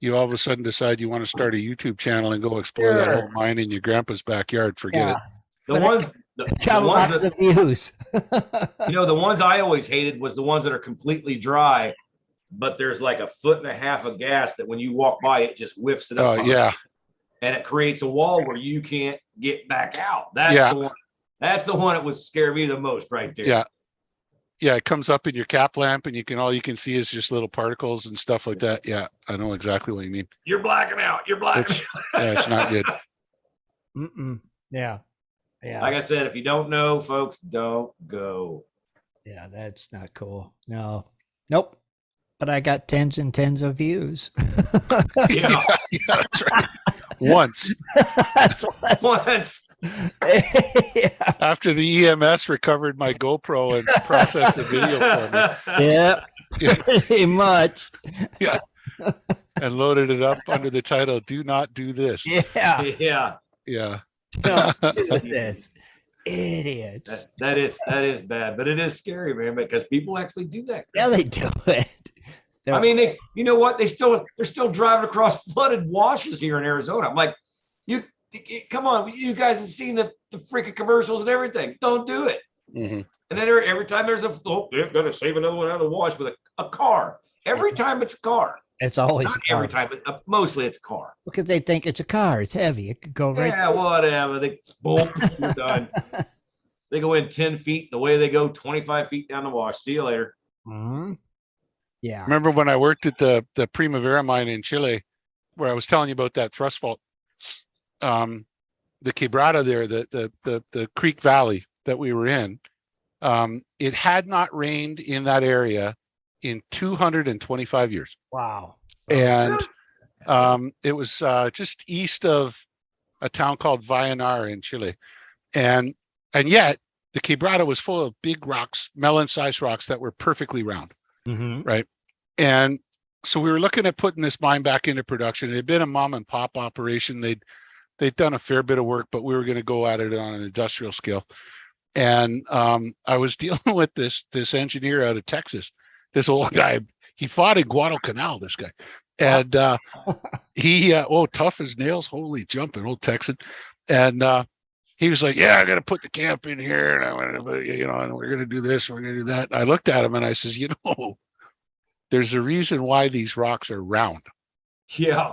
you all of a sudden decide you want to start a YouTube channel and go explore that old mine in your grandpa's backyard. Forget it. The ones of views. the ones I always hated was the ones that are completely dry, but there's like 1.5 foot of gas that when you walk by, it just whiffs it up. Oh, yeah. And it creates a wall where you can't get back out. That's the one. That's the one that would scare me the most right there. Yeah. Yeah, it comes up in your cap lamp, and all you can see is just little particles and stuff like that. Yeah, I know exactly what you mean. You're blacking out. Yeah, it's not good. Yeah. Yeah. Like I said, if you don't know, folks, don't go. Yeah, that's not cool. No. Nope. But I got tens and tens of views. Yeah, that's right. Once. Once. Yeah. After the EMS recovered my GoPro and processed the video for me. Yeah. Pretty much. Yeah. And loaded it up under the title, "Do Not Do This." Yeah. Yeah. Yeah. Don't do this. Idiots. That is bad, but it is scary, man, because people actually do that. Yeah, they do it. I mean, you know what? They're still driving across flooded washes here in Arizona. I'm like, come on, you guys have seen the freaking commercials and everything. Don't do it. Mm-hmm. And then every time there's they're gonna save another one out of the wash with a car. Every time it's a car. It's always Not every time, but mostly it's a car. Because they think it's a car. It's heavy. It could go right. Yeah, whatever. They boom, you're done. They go in 10 feet. The way they go 25 feet down the wash. See you later. Mm-hmm. Yeah. Remember when I worked at the Primavera mine in Chile, where I was telling you about that thrust fault? the quebrada there, the creek valley that we were in, it had not rained in that area in 225 years. Wow. And it was just east of a town called Vallenar in Chile. And yet the quebrada was full of big rocks, melon-sized rocks that were perfectly round. Mm-hmm. Right. And so we were looking at putting this mine back into production. It had been a mom and pop operation. They'd done a fair bit of work, but we were going to go at it on an industrial scale. And I was dealing with this engineer out of Texas, this old guy. He fought in Guadalcanal, this guy. And he, tough as nails, holy jumping, old Texan. And he was like, yeah, I got to put the camp in here. And I went, and we're going to do this, and we're going to do that. And I looked at him and I says, there's a reason why these rocks are round. Yeah.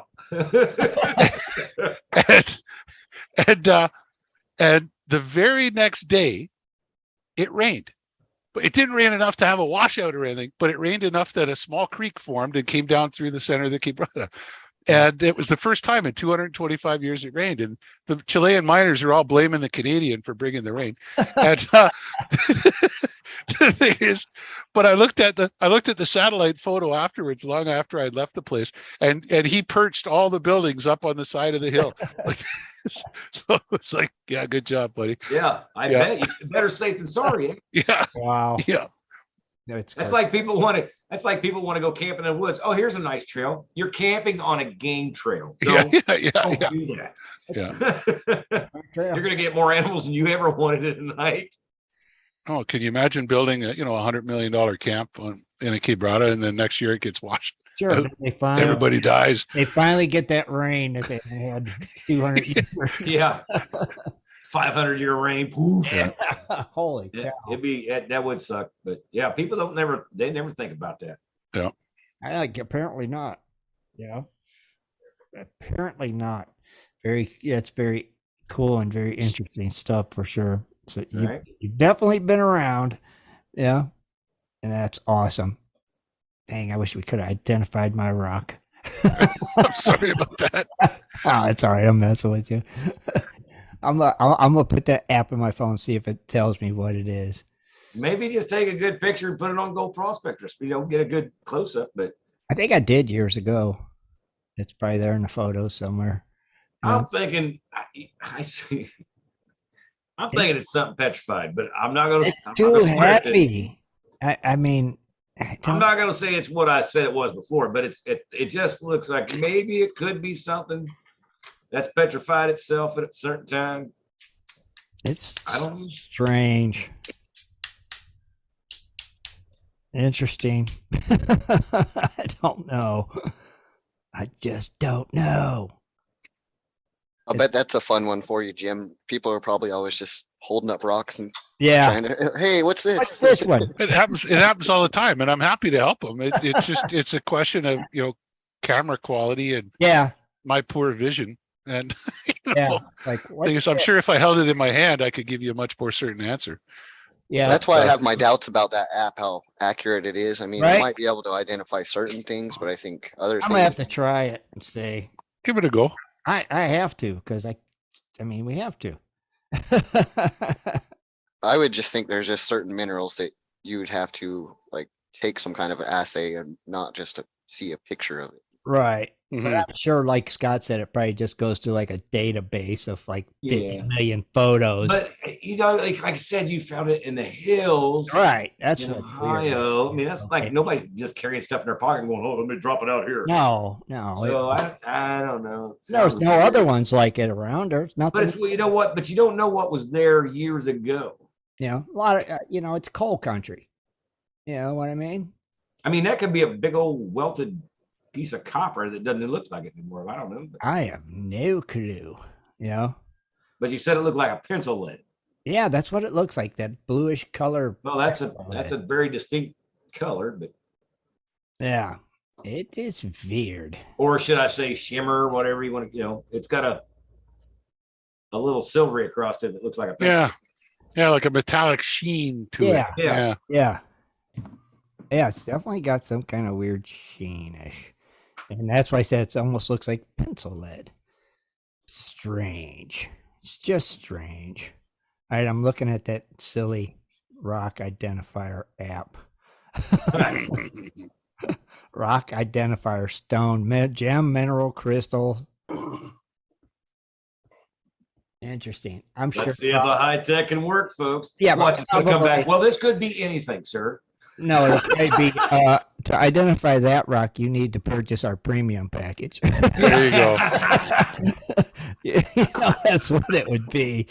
and the very next day it rained, but it didn't rain enough to have a washout or anything, but it rained enough that a small creek formed and came down through the center of the quebrada. And it was the first time in 225 years it rained, and the Chilean miners are all blaming the Canadian for bringing the rain. And the thing is, but I looked at the satellite photo afterwards, long after I'd left the place, and he perched all the buildings up on the side of the hill. So it's like, yeah, good job, buddy. Yeah, I bet you better safe than sorry. Eh? Yeah. Wow. Yeah. That's like people want to go camping in the woods. Oh, here's a nice trail. You're camping on a game trail. Don't do that. Yeah. You're going to get more animals than you ever wanted at night. Oh, can you imagine building a $100 million camp in a quebrada, and then next year it gets washed? Sure. Everybody dies. They finally get that rain that they had 200 years. Yeah. 500-year rain. Yeah. Holy cow. That would suck. But yeah, people never think about that. Yeah. Apparently not. Apparently not. It's very cool and very interesting stuff for sure. So you've definitely been around. Yeah. And that's awesome. Dang, I wish we could have identified my rock. I'm sorry about that. Oh, it's all right. I'm messing with you. I'm gonna put that app in my phone, see if it tells me what it is. Maybe just take a good picture and put it on Gold Prospectors. You don't get a good close up, but I think I did years ago. It's probably there in the photo somewhere. I'm thinking, I see. I'm thinking it's something petrified, but I'm not gonna. It's too heavy. I mean, I'm not gonna say it's what I said it was before, but it just looks like maybe it could be something that's petrified itself at a certain time. I don't know. Strange. Interesting. I don't know. I just don't know. I bet that's a fun one for you, Jim. People are probably always just holding up rocks and trying to, hey, what's this? What's this one? It happens all the time, and I'm happy to help them. It's a question of camera quality and my poor vision. And I'm sure if I held it in my hand, I could give you a much more certain answer. Yeah, that's why I have my doubts about that app, how accurate it is. I mean, it might be able to identify certain things, but I think other things. I'm gonna have to try it and see. Give it a go. I have to, because I mean, we have to. I would just think there's just certain minerals that you would have to take some kind of assay and not just to see a picture of it. Right. But I'm sure, like Scott said, it probably just goes through a database of 50 million photos. But like I said, you found it in the hills, right? That's in what's Ohio. weird. I mean, that's like nobody's just carrying stuff in their pocket and going, "Oh, let me drop it out here." No. So I don't know. There's no other ones like it around. There's nothing. But you know what? But you don't know what was there years ago. A lot of it's coal country. You know what I mean? I mean, that could be a big old welted piece of copper that doesn't look like it anymore. I don't know. I have no clue. But you said it looked like a pencil lead. Yeah, that's what it looks like. That bluish color. Well, that's a very distinct color, but yeah, it is weird. Or should I say shimmer, whatever you want to. It's got a little silvery across it that looks like a pencil. Yeah, like a metallic sheen to it. Yeah. It's definitely got some kind of weird sheenish. And that's why I said it almost looks like pencil lead. Strange. It's just strange. All right, I'm looking at that silly rock identifier app. Rock identifier, stone, gem, mineral, crystal. Interesting. I'm sure. Let's see if the high tech can work, folks. Yeah, watch but it's gonna come back. probably- Well, this could be anything, sir. No, it'll probably be to identify that rock. You need to purchase our premium package. There you go. That's what it would be.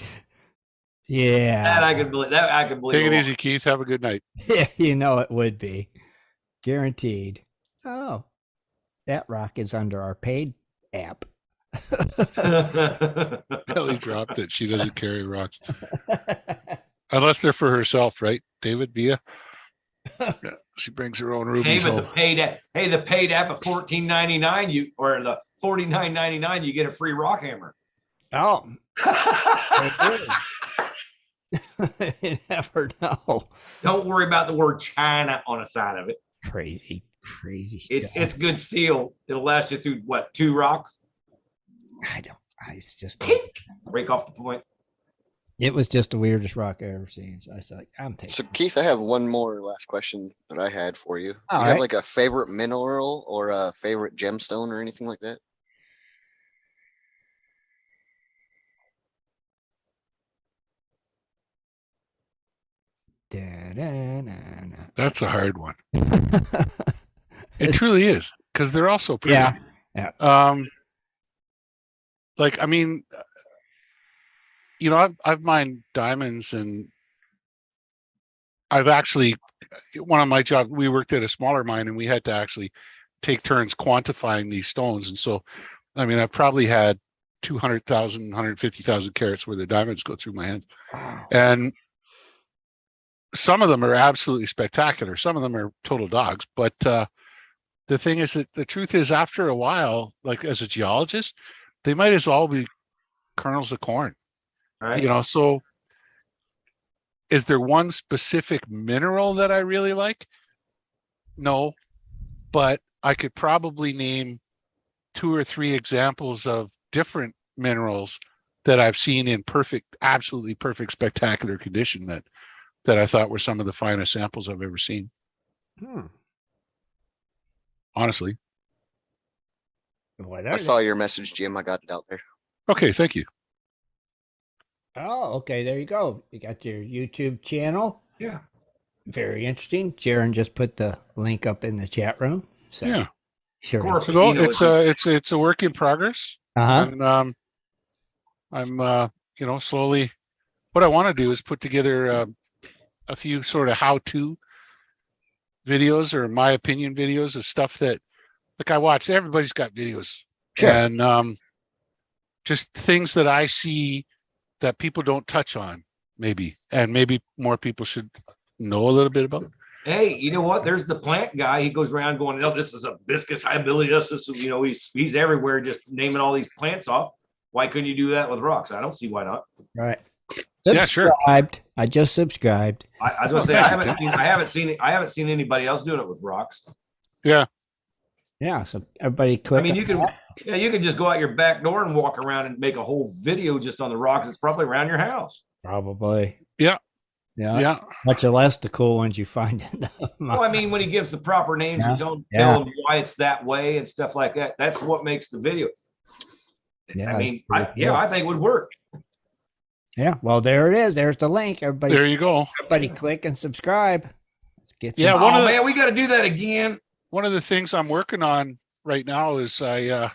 Yeah. That I could believe. That I could believe. Take it along. easy, Keith. Have a good night. Yeah, it would be. Guaranteed. Oh, that rock is under our paid app. Kelly dropped it. She doesn't carry rocks. Unless they're for herself, right? David, Bia? Yeah, she brings her own Hey, rubies but home. the paid app of $14.99, or the $49.99, you get a free rock hammer. Oh. You never know. Don't worry about the word China on the side of it. Crazy stuff. It's good steel. It'll last you through what, 2 rocks? It's just Break off the point. it was just the weirdest rock I ever seen. So I was like, I'm taking So Keith, I have one more last question that I had for you. Do All you have right. like a favorite mineral or a favorite gemstone or anything like that? Da-da-na-na. That's a hard one. It truly is, because they're also pretty. Yeah. Like, I mean, I've mined diamonds, and I've actually, one of my jobs, we worked at a smaller mine, and we had to actually take turns quantifying these stones. And so, I mean, I've probably had 200,000, 150,000 carats worth of diamonds go through my hands. Wow. And some of them are absolutely spectacular. Some of them are total dogs. But the thing is that the truth is, after a while, like as a geologist, they might as well be kernels of corn. Right. So is there one specific mineral that I really like? No, but I could probably name 2 or 3 examples of different minerals that I've seen in absolutely perfect, spectacular condition that I thought were some of the finest samples I've ever seen. Honestly. I saw your message, Jim. I got it out there. Okay, thank you. Oh, okay. There you go. You got your YouTube channel. Yeah. Very interesting. Jaron just put the link up in the chat room. So Yeah. sure. Of course. So it's a work in progress. Uh-huh. And I'm slowly, what I want to do is put together a few sort of how-to videos or my opinion videos of stuff that, like, I watch. Everybody's got videos. Sure. And just things that I see that people don't touch on, maybe, and maybe more people should know a little bit about. Hey, you know what? There's the plant guy. He goes around going, "No, this is a hibiscus habilis. This is, he's everywhere, just naming all these plants off. Why couldn't you do that with rocks? I don't see why not. Right. Yeah, sure. Subscribed. I just subscribed. I was gonna say I haven't seen anybody else doing it with rocks. Yeah. Yeah. So everybody click. I mean, on you can that. you can just go out your back door and walk around and make a whole video just on the rocks. It's probably around your house. Probably. Yeah. Yeah. Yeah. Much less the cool ones you find in the Well, I mean, when he gives the proper names Yeah. and tell Yeah. them why it's that way and stuff like that, that's what makes the video. Yeah, I mean, pretty cool. I think it would work. Yeah. Well, there it is. There's the link. Everybody, There you go. everybody click and subscribe. Let's get Yeah, some- Oh man, we got to do that again. One of the things I'm working on right now is I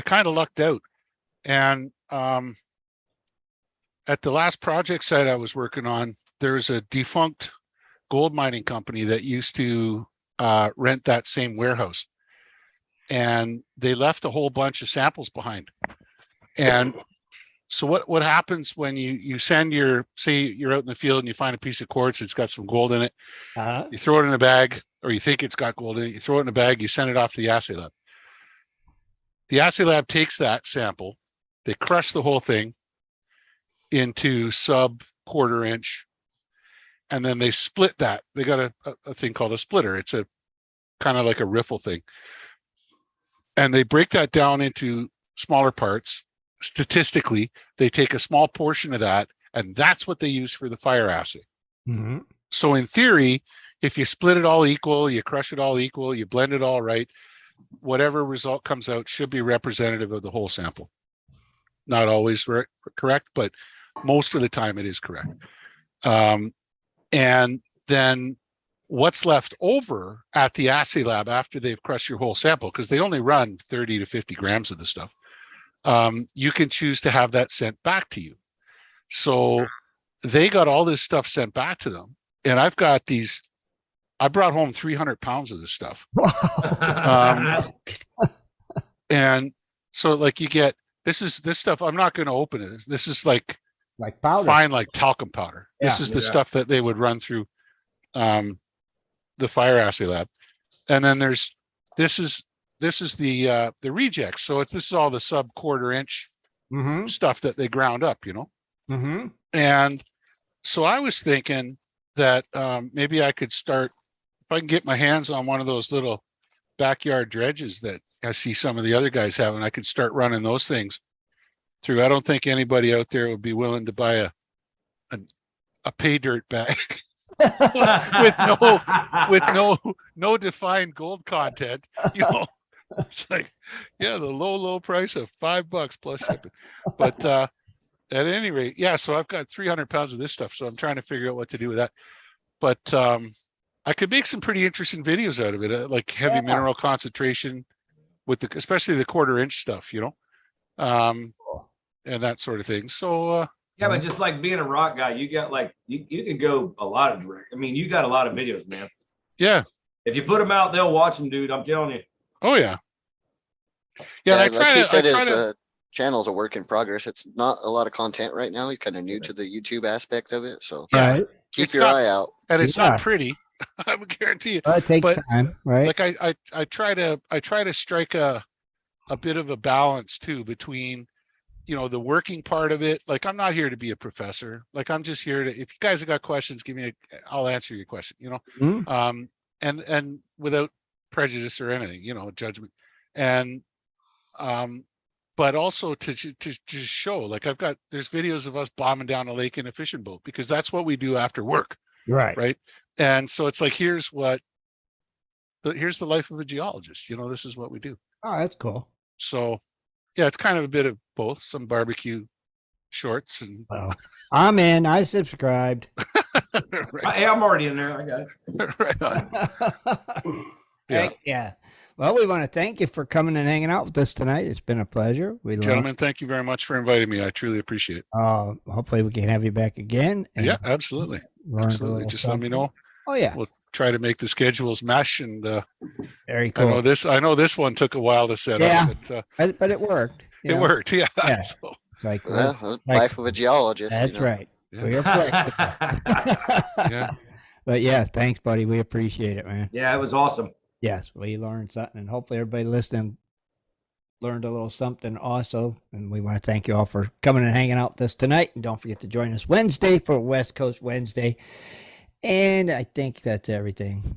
kind of lucked out, and at the last project site I was working on, there's a defunct gold mining company that used to rent that same warehouse, and they left a whole bunch of samples behind. And so what happens when you send say you're out in the field and you find a piece of quartz, it's got some gold in it, Uh-huh. you throw it in a bag, or you think it's got gold in it, you throw it in a bag, you send it off to the assay lab. The assay lab takes that sample, they crush the whole thing into sub quarter inch, and then they split that. They got a thing called a splitter. It's a kind of like a riffle thing. And they break that down into smaller parts, statistically, they take a small portion of that, and that's what they use for the fire assay. Mm-hmm. So in theory, if you split it all equal, you crush it all equal, you blend it all right, whatever result comes out should be representative of the whole sample. Not always correct, but most of the time it is correct. And then what's left over at the assay lab after they've crushed your whole sample, because they only run 30 to 50 grams of the stuff, you can choose to have that sent back to you. So they got all this stuff sent back to them. And I've got these, I brought home 300 pounds of this stuff. And so like you get, this stuff, I'm not going to open it. This is like powder, fine, like talcum powder. Yeah, this is the stuff that they would run through the fire assay lab. And then this is the rejects. So this is all the sub quarter inch stuff that they ground up, you know? Mm-hmm. And so I was thinking that maybe I could start, if I can get my hands on one of those little backyard dredges that I see some of the other guys having, I could start running those things through. I don't think anybody out there would be willing to buy a pay dirt bag with no defined gold content. You know, it's like, yeah, the low price of $5 plus shipping. But at any rate, yeah. So I've got 300 pounds of this stuff. So I'm trying to figure out what to do with that. But I could make some pretty interesting videos out of it, like heavy mineral concentration with especially the quarter inch stuff, you know, and that sort of thing. So yeah, but just like being a rock guy, you got like you can go a lot of direct. I mean, you got a lot of videos, man. Yeah. If you put them out, they'll watch them, dude. I'm telling you. Oh yeah. Yeah, like he said, his channel's a work in progress. It's not a lot of content right now. He's kind of new to the YouTube aspect of it, so keep your eye out. And it's not pretty. I would guarantee you. Well, it takes time, right? Like I try to strike a bit of a balance too between, you know, the working part of it. Like I'm not here to be a professor. Like I'm just here to, if you guys have got questions, I'll answer your question, you know, and without prejudice or anything, you know, judgment. And, but also to just show, like there's videos of us bombing down a lake in a fishing boat, because that's what we do after work. Right. And so it's like, here's the life of a geologist. You know, this is what we do. Oh, that's cool. So yeah, it's kind of a bit of both, some barbecue shorts and I'm in, I subscribed. Hey, I'm already in there. I got it. Right on. Yeah. Well, we want to thank you for coming and hanging out with us tonight. It's been a pleasure. Gentlemen, thank you very much for inviting me. I truly appreciate it. Hopefully we can have you back again. Yeah, absolutely. Absolutely. Just let me know. Oh yeah. We'll try to make the schedules mesh, and very cool. I know this one took a while to set up, but it worked. It worked. Yeah. So, it's like, life of a geologist. That's right. Yeah. We're flexible. Yeah. But yeah, thanks, buddy. We appreciate it, man. Yeah, it was awesome. Yes, we learned something, and hopefully everybody listening learned a little something also. And we want to thank you all for coming and hanging out with us tonight. And don't forget to join us Wednesday for West Coast Wednesday. And I think that's everything.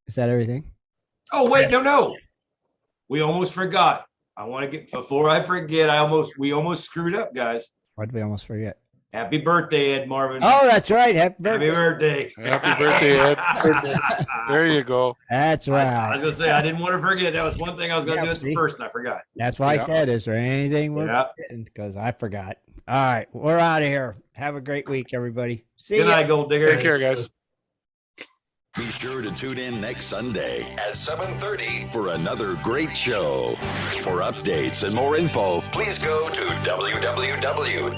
Is that everything? Oh, wait, no. We almost forgot. I want to before I forget, we almost screwed up, guys. What did we almost forget? Happy birthday, Ed Marvin. Oh, that's right. Happy birthday. Happy birthday, Ed. There you go. That's right. I was going to say, I didn't want to forget. That was one thing I was going to do at the first, and I forgot. That's why I said, is there anything we're forgetting? Because I forgot. All right. We're out of here. Have a great week, everybody. See you. Good night, Gold Digger. Take care, guys. Be sure to tune in next Sunday at 7:30 for another great show. For updates and more info, please go to www.prospectors